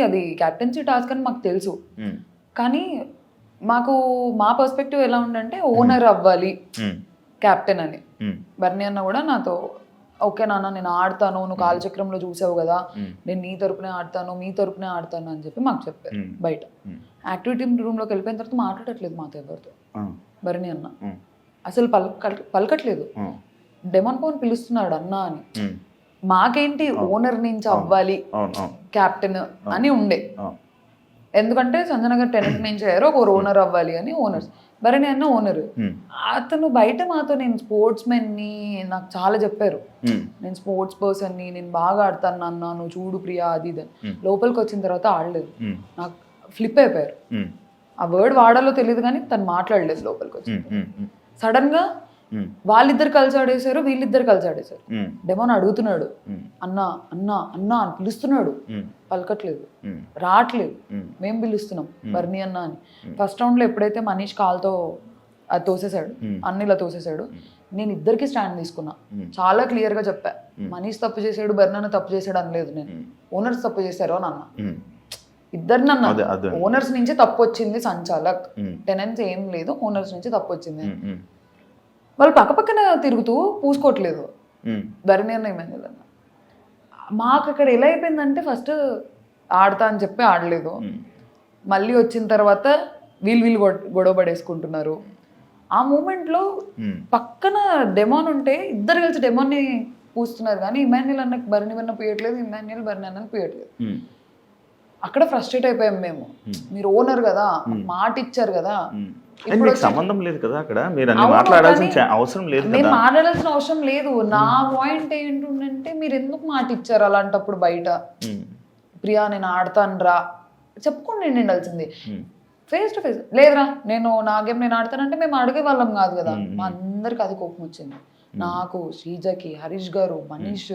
అది క్యాప్టెన్సీ టాస్క్ అని మాకు తెలుసు, కానీ మాకు మా పర్స్పెక్టివ్ ఎలా ఉందంటే ఓనర్ అవ్వాలి క్యాప్టెన్ అని. బర్నీ అన్న కూడా నాతో ఓకే నాన్న నేను ఆడతాను, నువ్వు కాలచక్రంలో చూసావు కదా, నేను నీ తరపునే ఆడతాను, మీ తరపునే ఆడతాను అని చెప్పి మాకు చెప్పారు. బయట యాక్టివిటీ రూమ్లోకి వెళ్ళిపోయిన తర్వాత మాట్లాడట్లేదు మాతో ఎవరితో బర్నీ అన్న, అసలు పలకట్లేదు. డెమాన్ పవన్ పిలుస్తున్నాడు అన్న అని. మాకేంటి ఓనర్ నుంచి అవ్వాలి క్యాప్టెన్ అని ఉండే, ఎందుకంటే సంజన గారు టెనెంట్ నుంచి అయ్యారు, ఒక ఓనర్ అవ్వాలి అని ఓనర్స్. బర్నీ అన్న ఓనర్. అతను బయట మాతో నేను స్పోర్ట్స్ మెన్ని నాకు చాలా చెప్పారు, నేను స్పోర్ట్స్ పర్సన్ని, నేను బాగా ఆడతాను అన్న, నువ్వు చూడు ప్రియా అది ఇది. లోపలికి వచ్చిన తర్వాత ఆడలేదు, నాకు ఫ్లిప్ అయిపోయారు. ఆ వర్డ్ వాడాలో తెలియదు కానీ తను మాట్లాడలేదు లోపలికి వచ్చి. సడన్ గా వాళ్ళిద్దరు కలిసి ఆడేశారు, వీళ్ళిద్దరు కలిసి ఆడేశారు. డెమోన్ అడుగుతున్నాడు అన్న అన్న అన్న అని పిలుస్తున్నాడు, పలకట్లేదు, రావట్లేదు. మేము పిలుస్తున్నాం బర్నీ అన్న అని. ఫస్ట్ రౌండ్ లో ఎప్పుడైతే మనీష్ కాల్తో అది తోసేశాడు, అన్నిలా తోసేశాడు, నేను ఇద్దరికి స్టాండ్ తీసుకున్నా. చాలా క్లియర్ గా చెప్పా, మనీష్ తప్పు చేశాడు, బర్నీ అన్న తప్పు చేశాడు అనలేదు నేను, ఓనర్స్ తప్పు చేశారు అని అన్నా. ఇద్దరిని అన్నా, ఓనర్స్ నుంచి తప్పు వచ్చింది, సంచాలక్ టెనెన్స్ ఏం లేదు, ఓనర్స్ నుంచి తప్పు వచ్చింది. వాళ్ళు పక్కపక్కన తిరుగుతూ పూసుకోవట్లేదు బర్నీ అన్న ఇమాన్యుయల్ అన్న. మాకు అక్కడ ఎలా అయిపోయిందంటే ఫస్ట్ ఆడతా అని చెప్పి ఆడలేదు, మళ్ళీ వచ్చిన తర్వాత వీళ్ళు గొడవ పడేసుకుంటున్నారు. ఆ మూమెంట్లో పక్కన డెమాన్ ఉంటే ఇద్దరు కలిసి డెమాన్ని పూస్తున్నారు, కానీ ఇమాన్యుయల్ అన్నకు బర్నీ అన్న పూయట్లేదు, ఇమాన్యుయల్ బర్నీ అన్నకు పూయట్లేదు. అక్కడ ఫ్రస్ట్రేట్ అయిపోయాం మేము, మీరు ఓనర్ కదా, మాట ఇచ్చారు కదా, సంబంధం లేదు కదా అక్కడ, మీరు మాట్లాడాల్సిన అవసరం లేదు, మేము మాట్లాడాల్సిన అవసరం లేదు. నా పాయింట్ ఏంటంటే మీరు ఎందుకు మాట ఇచ్చారు అలాంటప్పుడు బయట, ప్రియా నేను ఆడతాను రా చెప్పుకోండి ఉండాల్సింది. ఫేస్ టు ఫేస్ లేదురా నేను నా గేమ్ నేను ఆడతానంటే మేము అడిగే వాళ్ళం కాదు కదా. మా అందరికి అది కోపం వచ్చింది, నాకు, శ్రీజకి, హరీష్ గారు, మనీష్,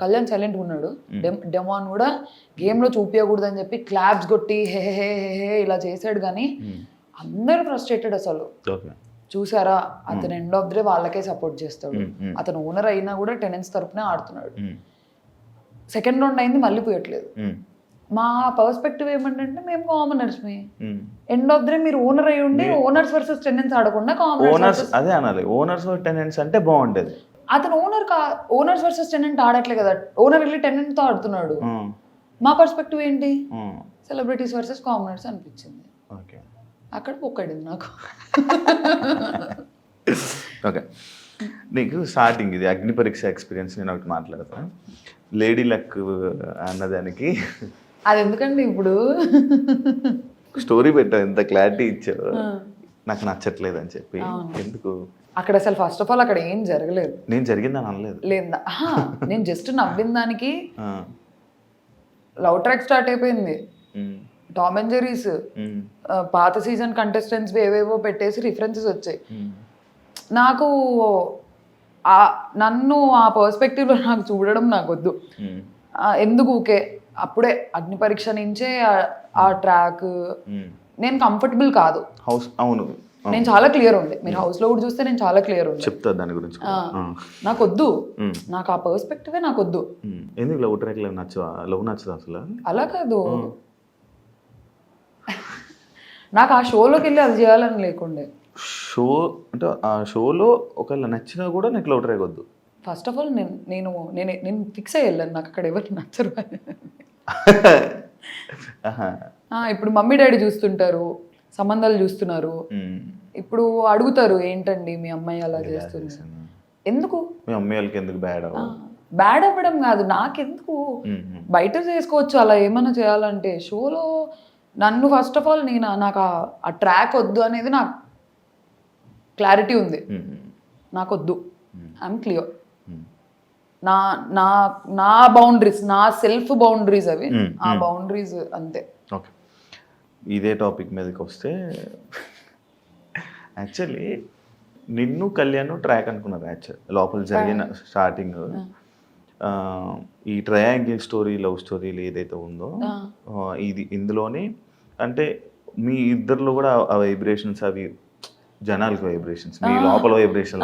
కళ్యాణ్ సైలెంట్గా ఉన్నాడు. డెమాన్ కూడా గేమ్లో చూపించకూడదు అని చెప్పి క్లాప్స్ కొట్టి హే హే హే ఇలా చేశాడు, కానీ అందరూ ఫ్రస్ట్రేటెడ్. అసలు చూసారా, అతను ఎండ్ ఆఫ్ ది డే వాళ్ళకే సపోర్ట్ చేస్తాడు, అతను ఓనర్ అయినా కూడా టెనెన్స్ తరపునే ఆడుతున్నాడు. సెకండ్ రౌండ్ అయింది, మళ్ళీ పోయట్లేదు. మా పర్స్పెక్టివ్ ఏమంటే మేము commoners, end of the day మీరు ఓనర్ అయి ఉండి ఓనర్స్ వర్సెస్ టెనెన్స్ ఆడకుండా కామనర్స్ అదే అనాలి, ఓనర్స్ టెనెంట్స్ అంటే బాగుంటది. అతను ఓనర్స్ వర్సెస్ టెనెంట్ ఆడట్లే కదా, ఓనర్ వెళ్ళి టెనెంట్ తో ఆడుతున్నాడు. మా పర్స్పెక్టివ్ ఏంటి, సెలబ్రిటీస్ వర్సెస్ కామనర్స్ అనిపించింది. అక్కడ పొక్కడింది నాకు. ఓకే, నీకు స్టార్టింగ్ ఇది అగ్ని పరీక్ష ఎక్స్పీరియన్స్ నేను ఒకటి మాట్లాడతా. లేడీ లక్ అన్నదానికి అది ఎందుకండి ఇప్పుడు స్టోరీ పెట్టావు, ఎంత క్లారిటీ ఇచ్చావు, నాకు నచ్చట్లేదు అని చెప్పి. ఎందుకు అక్కడ అసలు ఫస్ట్ ఆఫ్ ఆల్ అక్కడ ఏం జరగలేదు, నేను జరిగిందని అనలేదు, లేదా నేను జస్ట్ నవ్విన దానికి లవ్ ట్రాక్ స్టార్ట్ అయిపోయింది. టామ్ అండ్ జెర్రీస్ పాత సీజన్ కంటెస్టెంట్స్ ఏవేవో పెట్టేసి రిఫరెన్సెస్ వచ్చాయి. నాకు నన్ను ఆ పర్స్పెక్టివ్లో నాకు చూడడం నాకు వద్దు. ఎందుకు ఊకే అప్పుడే అగ్ని పరీక్ష నుంచే ఆ ట్రాక్ నేను కంఫర్టబుల్ కాదు. హౌస్ అవును, నేను చాలా క్లియర్ ఉండే, మీరు హౌస్ లో కూడా చూస్తే నేను చాలా క్లియర్ ఉండే. చెప్తా దాని గురించి. నాకు వద్దు, నాకు ఆ పర్స్పెక్టివే నాకు వద్దు. ఎందుకు లవ్ ట్రాక్ లవ్ నచ్చదు అసలు? అలా కాదు, నాకు ఆ షోలోకి వెళ్ళి అది చేయాలని లేకుండే. షో అంటే ఆ షోలో ఒకవేళ నచ్చినా కూడా నీకు లవ్ ట్రాక్ వద్దు. ఫస్ట్ ఆఫ్ ఆల్ నేను ఫిక్స్ అయ్యి వెళ్ళాను, నాకు అక్కడ ఎవరికి నచ్చరు. ఇప్పుడు మమ్మీ డాడీ చూస్తుంటారు, సంబంధాలు చూస్తున్నారు, ఇప్పుడు అడుగుతారు ఏంటండి మీ అమ్మాయి అలా చేస్తుంది, ఎందుకు మీ అమ్మాయిలకి ఎందుకు బ్యాడ్ అవ్వడం కాదు, నాకెందుకు బయట చేసుకోవచ్చు అలా ఏమైనా చేయాలంటే. షోలో నన్ను ఫస్ట్ ఆఫ్ ఆల్ నాకు ఆ ట్రాక్ వద్దు అనేది నాకు క్లారిటీ ఉంది, నాకు వద్దు, ఐఎమ్ క్లియర్. నా నా నా బౌండరీస్, నా సెల్ఫ్ బౌండరీస్ అవి, ఆ బౌండరీస్ అంతే. ఓకే, ఇదే టాపిక్ మీదకి వస్తే యాక్చువల్లీ నిన్ను కళ్యాణ్ ట్రాక్ అనుకున్నారు. యాక్చువల్ లోపల జరిగిన స్టార్టింగ్ ఈ ట్రయాంగిల్ స్టోరీ లవ్ స్టోరీలు ఏదైతే ఉందో ఇందులోనే అంటే మీ ఇద్దరిలో కూడా ఆ వైబ్రేషన్స్ అవి జనాలకు వైబ్రేషన్స్ మీ లోపల వైబ్రేషన్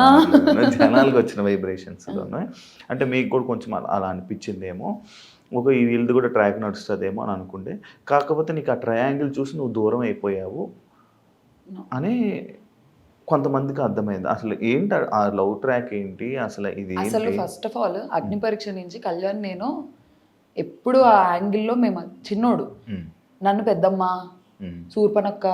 జనాలకు వచ్చిన వైబ్రేషన్స్ అంటే మీకు కూడా కొంచెం అలా అనిపించిందేమో ఈ వీళ్ళది కూడా ట్రాక్ నడుస్తుందేమో అని అనుకుంటే, కాకపోతే నీకు ఆ ట్రయాంగిల్ చూసి నువ్వు దూరం అయిపోయావు అని కొంతమందికి అర్థమైంది. అసలు ఏంటి ఆ లవ్ ట్రాక్ ఏంటి అసలు? ఇది అసలు ఫస్ట్ ఆఫ్ ఆల్ అగ్ని పరీక్ష నుంచి కళ్యాణ్ నేను ఎప్పుడు ఆ యాంగిల్లో మేము చిన్నోడు నన్ను పెద్దమ్మ సూర్పనక్క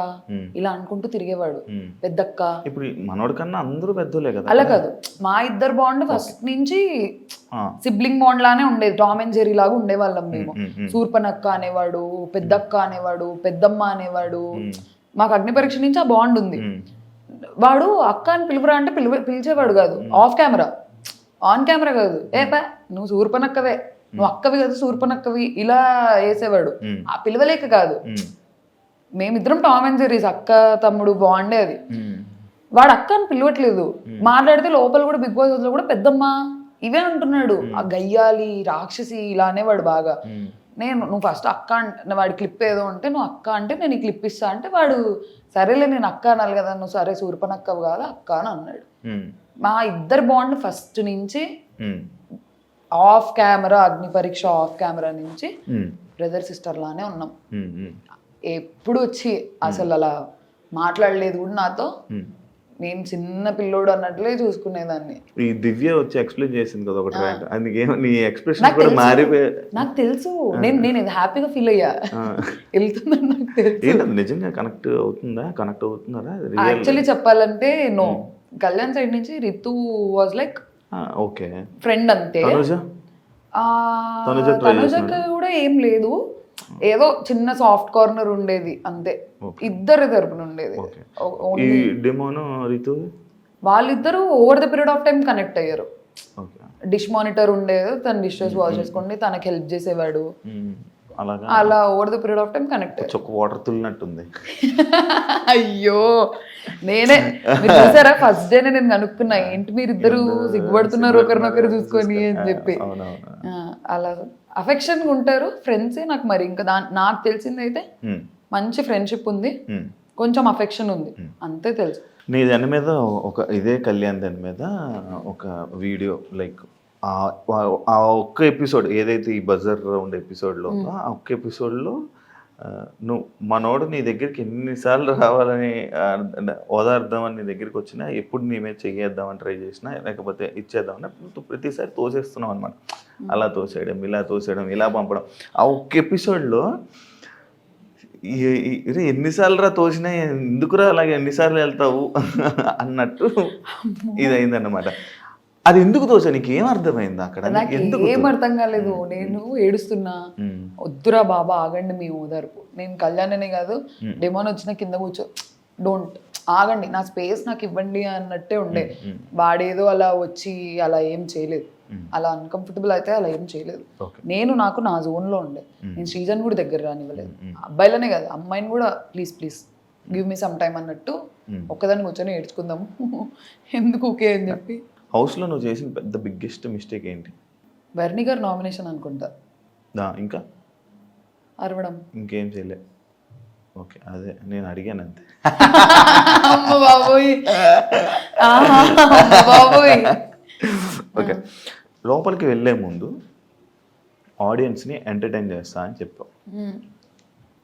ఇలా అనుకుంటూ తిరిగేవాడు. పెద్దక్క ఇప్పుడు మనోడి కన్నా అందరూ పెద్దోలే కదా. అలా కాదు, మా ఇద్దరు బాండ్ ఫస్ట్ నుంచి సిబ్లింగ్ బాండ్ లానే ఉండేది. టామ్ అండ్ జెర్రీ లాగా ఉండేవాళ్ళం మేము. సూర్పనక్క అనేవాడు, పెద్దక్క అనేవాడు, పెద్దమ్మ అనేవాడు. మాకు అగ్ని పరీక్ష నుంచి ఆ బాండ్ ఉంది. వాడు అక్క అని పిలుపురా అంటే పిలిచేవాడు కాదు, ఆఫ్ కెమెరా. ఆన్ కెమెరా కాదు, నువ్వు సూర్పనక్కవే, నువ్వు అక్కవి కదా సూర్పనక్కవి ఇలా వేసేవాడు. ఆ పిలవలేక కాదు, మేమిద్దరం టామ్ అండ్ జెర్రీస్, అక్క తమ్ముడు బాండే అది. వాడు అక్క అని పిలవట్లేదు, మాట్లాడితే లోపల కూడా బిగ్ బాస్ లో కూడా పెద్దమ్మ ఇవే అంటున్నాడు. ఆ గయ్యాలి రాక్షసి ఇలా అనేవాడు బాగా. నువ్వు ఫస్ట్ అక్క అంటే వాడి క్లిప్ ఏదో ఉంటే నువ్వు అక్క అంటే నేను ఈ క్లిప్ ఇస్తా అంటే వాడు సరేలే నేను అక్క అనాలి కదా, నువ్వు సరే సూర్పనక్కవు కాదు అక్క అని అన్నాడు. మా ఇద్దరు బాండ్ ఫస్ట్ నుంచి ఆఫ్ కెమెరా, అగ్ని పరీక్ష ఆఫ్ కెమెరా నుంచి బ్రదర్ సిస్టర్ లానే ఉన్నాం. ఎప్పుడు వచ్చి అసలు అలా మాట్లాడలేదు కూడా నాతో. నేను చిన్న పిల్లోడు అన్నట్లే చూసుకునేదాన్ని. ఈ దివ్య వచ్చి ఎక్స్ప్లెయిన్ చేసింది కదా ఒక ట్రాక్, అందుకే నీ ఎక్స్ప్రెషన్ కూడా మారిపోయి నాకు తెలుసు. నేను ఇది హ్యాపీగా ఫీల్ అయ్యా, వెళ్తుందని నాకు తెలుసు. నిజంగా కనెక్ట్ అవుతున్నారా? యాక్చువల్లీ చెప్పాలంటే నో, కళ్యాణ్ సైడ్ నుంచి Ritu was like okay friend అంతే. తనుజకి కూడా ఏం లేదు, ఏదో చిన్న సాఫ్ట్ కార్నర్ ఉండేది అంతే, ఇద్దరి తరపున ఉండేది. వాళ్ళిద్దరూ over the period of time connect అయ్యారు. డిష్ మానిటర్ ఉండేది, తన డిషెస్ వాష్ చేసుకోండి, తనకి హెల్ప్ చేసేవాడు. అలా over the period of time connect. Water తుల్లినట్టుంది. అయ్యో నేనే మీరు చూసారా ఫస్ట్ డే నేను కనుక్కున్నా, ఏంటి మీరు ఇద్దరు సిగ్గుపడుతున్నారు ఒకరినొకరు చూసుకొని అని చెప్పి. అలా అఫెక్షన్ ఉంటారు ఫ్రెండ్స్. నాకు మరి ఇంకా నాకు తెలిసింది అయితే మంచి ఫ్రెండ్షిప్ ఉంది, కొంచెం అఫెక్షన్ ఉంది, అంతే తెలుసు. నీ దాని మీద ఇదే కళ్యాణ్ దాని మీద ఒక వీడియో లైక్ ఆ ఒక్క ఎపిసోడ్ ఏదైతే ఈ బజర్ రౌండ్ ఎపిసోడ్లో ఆ ఒక్క ఎపిసోడ్లో నువ్వు మనోడు నీ దగ్గరికి ఎన్నిసార్లు రావాలని ఓదార్దామని నీ దగ్గరికి వచ్చినా, ఎప్పుడు నీ మీద చెయ్యేద్దామని ట్రై చేసినా, లేకపోతే ఇచ్చేద్దామని నువ్వు ప్రతిసారి తోసేస్తున్నావు అనమాట. అలా తోసేయడం, ఇలా పంపడం. ఆ ఒక్క ఎపిసోడ్లో ఎన్నిసార్లు రా తోసినా ఎందుకురా అలాగే ఎన్నిసార్లు వెళ్తావు అన్నట్టు ఇది అయిందన్నమాట. అది ఎందుకు తోసా? నీకు ఏం అర్థమైంది అక్కడ? ఏం అర్థం కాలేదు. నేను ఏడుస్తున్నా, వద్దురా బాబా ఆగండి మీ ఓదార్పు. నేను కళ్యాణ్ అనే కాదు, డెమోన్ వచ్చిన కింద కూర్చో, డోంట్ ఆగండి, నా స్పేస్ నాకు ఇవ్వండి అన్నట్టే ఉండే. వాడేదో అలా వచ్చి అలా ఏం చేయలేదు, అలా అన్కంఫర్టబుల్ అయితే అలా ఏం చేయలేదు. నాకు నా జోన్లో ఉండే. నేను శ్రీజన్ కూడా దగ్గర రానివ్వలేదు, అబ్బాయిలనే కాదు అమ్మాయిని కూడా please give me some time అన్నట్టు ఒక్కదాన్ని కూర్చొని ఏడ్చుకుందాము ఎందుకు ఓకే అని చెప్పి. హౌస్లో నువ్వు చేసిన పెద్ద బిగ్గెస్ట్ మిస్టేక్ ఏంటి? బర్నీ గారు నామినేషన్ అనుకుంటా. ఇంకా అరవడం, ఇంకేం చేయలే. ఓకే, అదే నేను అడిగాను అంతే. ఓకే, లోపలికి వెళ్ళే ముందు ఆడియన్స్ని ఎంటర్టైన్ చేస్తా అని చెప్పావు.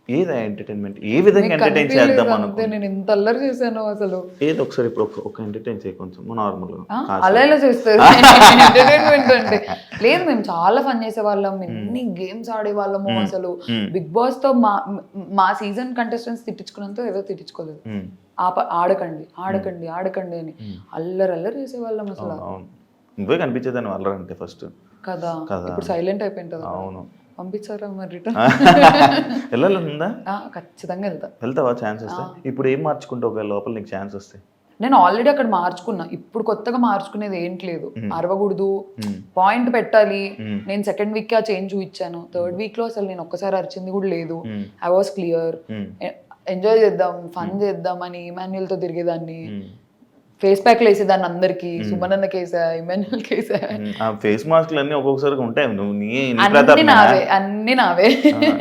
ఏదా ఎంటర్టైన్మెంట్? ఏ విధంగా ఎంటర్టైన్ చేద్దాం అనుకో. నేను ఎంత అల్లరి చేశాను అసలు. ఏదో ఒకసారి ఇప్పుడు ఒక ఎంటర్టైన్ చేయ కొంచెం నార్మల్గా. అలా ఎలా చేస్తారు ఎంటర్టైన్మెంట్ అంటే? లేదు, మేము చాలా ఫన్ చేసేవాళ్ళం, ఎన్ని గేమ్స్ ఆడేవాళ్ళము. అసలు బిగ్ బాస్ తో మా సీజన్ కంటెస్టెంట్స్ తిట్టించుకున్నంత ఏదో తిట్టించుకోలేదు. ఆడకండి అని అల్లరి చేసేవాళ్ళం అసలు. నువ్వే కనిపించేదాన్ని అల్లరి అంటే ఫస్ట్ కదా. ఇప్పుడు సైలెంట్ అయిపోయింది. అవును, పంపించారా మరి రిటర్న్? వెళ్ళాలందా? ఖచ్చితంగా వెళ్తావా ఛాన్స్ వస్తే? ఇప్పుడు ఏం మార్చుకుంటావు ఒకవేళ లోపల నీకు ఛాన్స్ వస్తే? నేను ఆల్రెడీ అక్కడ మార్చుకున్నా, ఇప్పుడు కొత్తగా మార్చుకునేది ఏంటి లేదు. అరవకూడదు, పాయింట్ పెట్టాలి. నేను సెకండ్ వీక్ ఆ చేంజ్ చూపించాను. థర్డ్ వీక్ లో అసలు నేను ఒక్కసారి అరిచింది కూడా లేదు. I was clear. ఎంజాయ్ చేద్దాం, ఫన్ చేద్దాం అని ఇమాన్యుయల్ తో తిరిగేదాన్ని. ఫేస్ ప్యాక్లు వేసేదాన్ని అందరికి, సుమనన్న కేసా, ఇమాన్యుల్ కేసా, ఆ ఫేస్ మాస్క్లు అన్నీ ఒక్కొక్కసారి ఉంటాయి. నువ్వు నీ అన్ని నావే.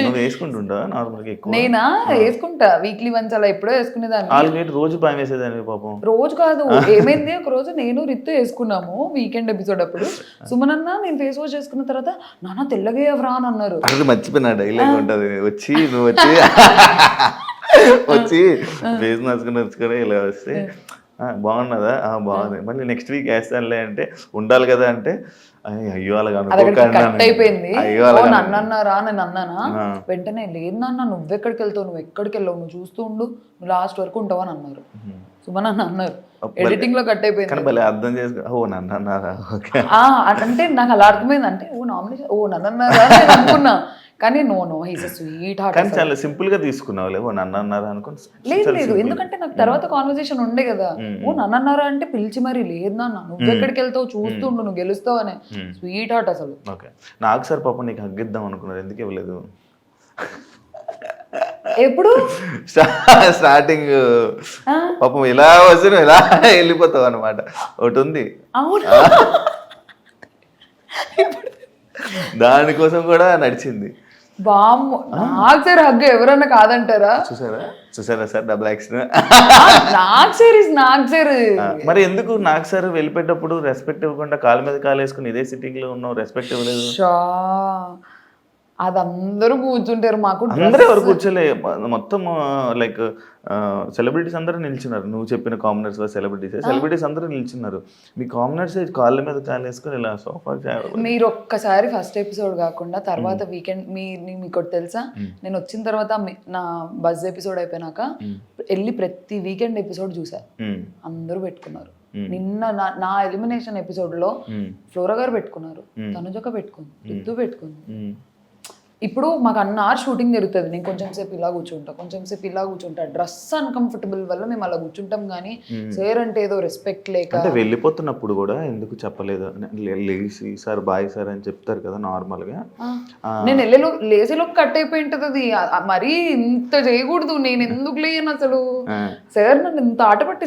నువ్వు వేసుకుంటుంటా నార్మల్గా ఎక్కువ? నేనా వేసుకుంటా, వీక్లీ వన్స్ అలా ఎప్పుడో వేసుకునేదాన్ని. ఆల్రెడీ రోజు భయం వేసేదాన్ని పాపం. రోజు కాదు, ఏమైంది ఒక రోజు నేను రిత్తు వేసుకున్నాము వీకెండ్ ఎపిసోడ్ అప్పుడు. సుమనన్న నేను ఫేస్ వాష్ చేసుకున్న తర్వాత నాన్న తెల్లగా ఎవరా అని అన్నారు. అది మర్చిపోయినా డైలాగ్ ఉంటుంది, నువ్వు వచ్చి ఫేస్ మాస్క్ నచ్చుకొని ఇలా వస్తే బాగున్నదా, బాగుంది, మళ్ళీ నెక్స్ట్ వీక్ వేస్తానులే అంటే ఉండాలి కదా అంటే అయ్యో అలాగా కట్ అయిపోయింది. నన్ను అన్నారా, నేను అన్నానా, వెంటనే లేదు నాన్న నువ్వెక్కడికి వెళ్తావు, నువ్వు ఎక్కడికి వెళ్ళావు, నువ్వు చూస్తూ ఉండు, నువ్వు లాస్ట్ వరకు ఉంటావు అని అన్నారు. సుమన్ అన్నారు. ఎడిటింగ్ లో కట్ అయిపోయింది. అర్థం చేసుకో, ఓ నన్ను అన్నారా, అంటే నాకు అలా అర్థమైంది. అంటే ఓ నామినేషన్, ఓ నన్ను అన్నారా నేను అనుకున్నా, కానీ no he's a sweetheart. కానీ చాలా సింపుల్ గా తీసుకున్నావు, ఓ నన్ను అన్నారా అనుకుని. లేదు ఎందుకంటే నాకు తర్వాత కాన్వర్సేషన్ ఉండే కదా, ఓ నన్ను అన్నారా అంటే పిలిచి మరి లేదు నాన్న నువ్వు ఎక్కడికి వెళ్తావు చూస్తుండు, నువ్వు గెలుస్తావు అనే స్వీట్ హార్ట్ అసలు. ఓకే, నాకు సార్ పాపం నీకు హగ్గిద్దాం అనుకున్నారు, ఎందుకు ఇవ్వలేదు? ఎప్పుడు స్టార్టింగ్ పాపం ఇలా వచ్చి నువ్వు ఇలా వెళ్ళిపోతావు అనమాట, ఒకటి ఉంది. అవును, దానికోసం కూడా నడిచింది. బామ్మ నాకు సార్ హగ్ ఎవరన్నా కాదంటారా? చూసారా సార్ డబుల్ యాక్షన్. నాకు సార్ మరి ఎందుకు నాకు సార్ వెళ్ళిపోయేటప్పుడు రెస్పెక్ట్ ఇవ్వకుండా కాలు మీద కాలు వేసుకుని ఇదే సిట్టింగ్ లో ఉన్నావు, రెస్పెక్ట్ ఇవ్వలేదు? అది అందరూ కూర్చుంటారు, మాకు అందరూ ఎవరు కూర్చోలే, మొత్తం లైక్ సెలబ్రిటీస్ అందరూ నిల్చున్నారు. నువ్వు చెప్పిన కామనర్స్ సెలబ్రిటీస్ అందరూ నిల్చున్నారు. మీ కామనర్స్ కాళ్ళ మీద కాలు వేసుకుని ఇలా సోఫా. మీరు ఒక్కసారి ఫస్ట్ ఎపిసోడ్ కాకుండా తర్వాత వీకెండ్ మీకు తెలుసా, నేను వచ్చిన తర్వాత నా బజ్ ఎపిసోడ్ అయిపోయినాక వెళ్ళి ప్రతి వీకెండ్ ఎపిసోడ్ చూసా, అందరూ పెట్టుకున్నారు. నిన్న నా ఎలిమినేషన్ ఎపిసోడ్ లో ఫ్లోరా గారు పెట్టుకున్నారు, తనుజక పెట్టుకుంది, రితు పెట్టుకుంది. ఇప్పుడు మాకు అన్నారు షూటింగ్ జరుగుతుంది, నేను కొంచెం సేపు ఇలా కూర్చుంటా, డ్రెస్ అన్కంఫర్టబుల్ వల్ల మేము అలా కూర్చుంటాం. కానీ సార్ అంటే ఏదో రెస్పెక్ట్ లేక. అంటే వెళ్ళిపోతున్నప్పుడు కూడా ఎందుకు చెప్పలేదు, లేసి సార్ బాయ్ సార్ అని చెప్తారు కదా నార్మల్ గా. నేను లేసేలోకి కట్ అయిపోయి ఉంటుంది అది, మరీ ఇంత చేయకూడదు. నేను ఎందుకు లేను అసలు, సార్ నన్ను ఇంత ఆట పట్టి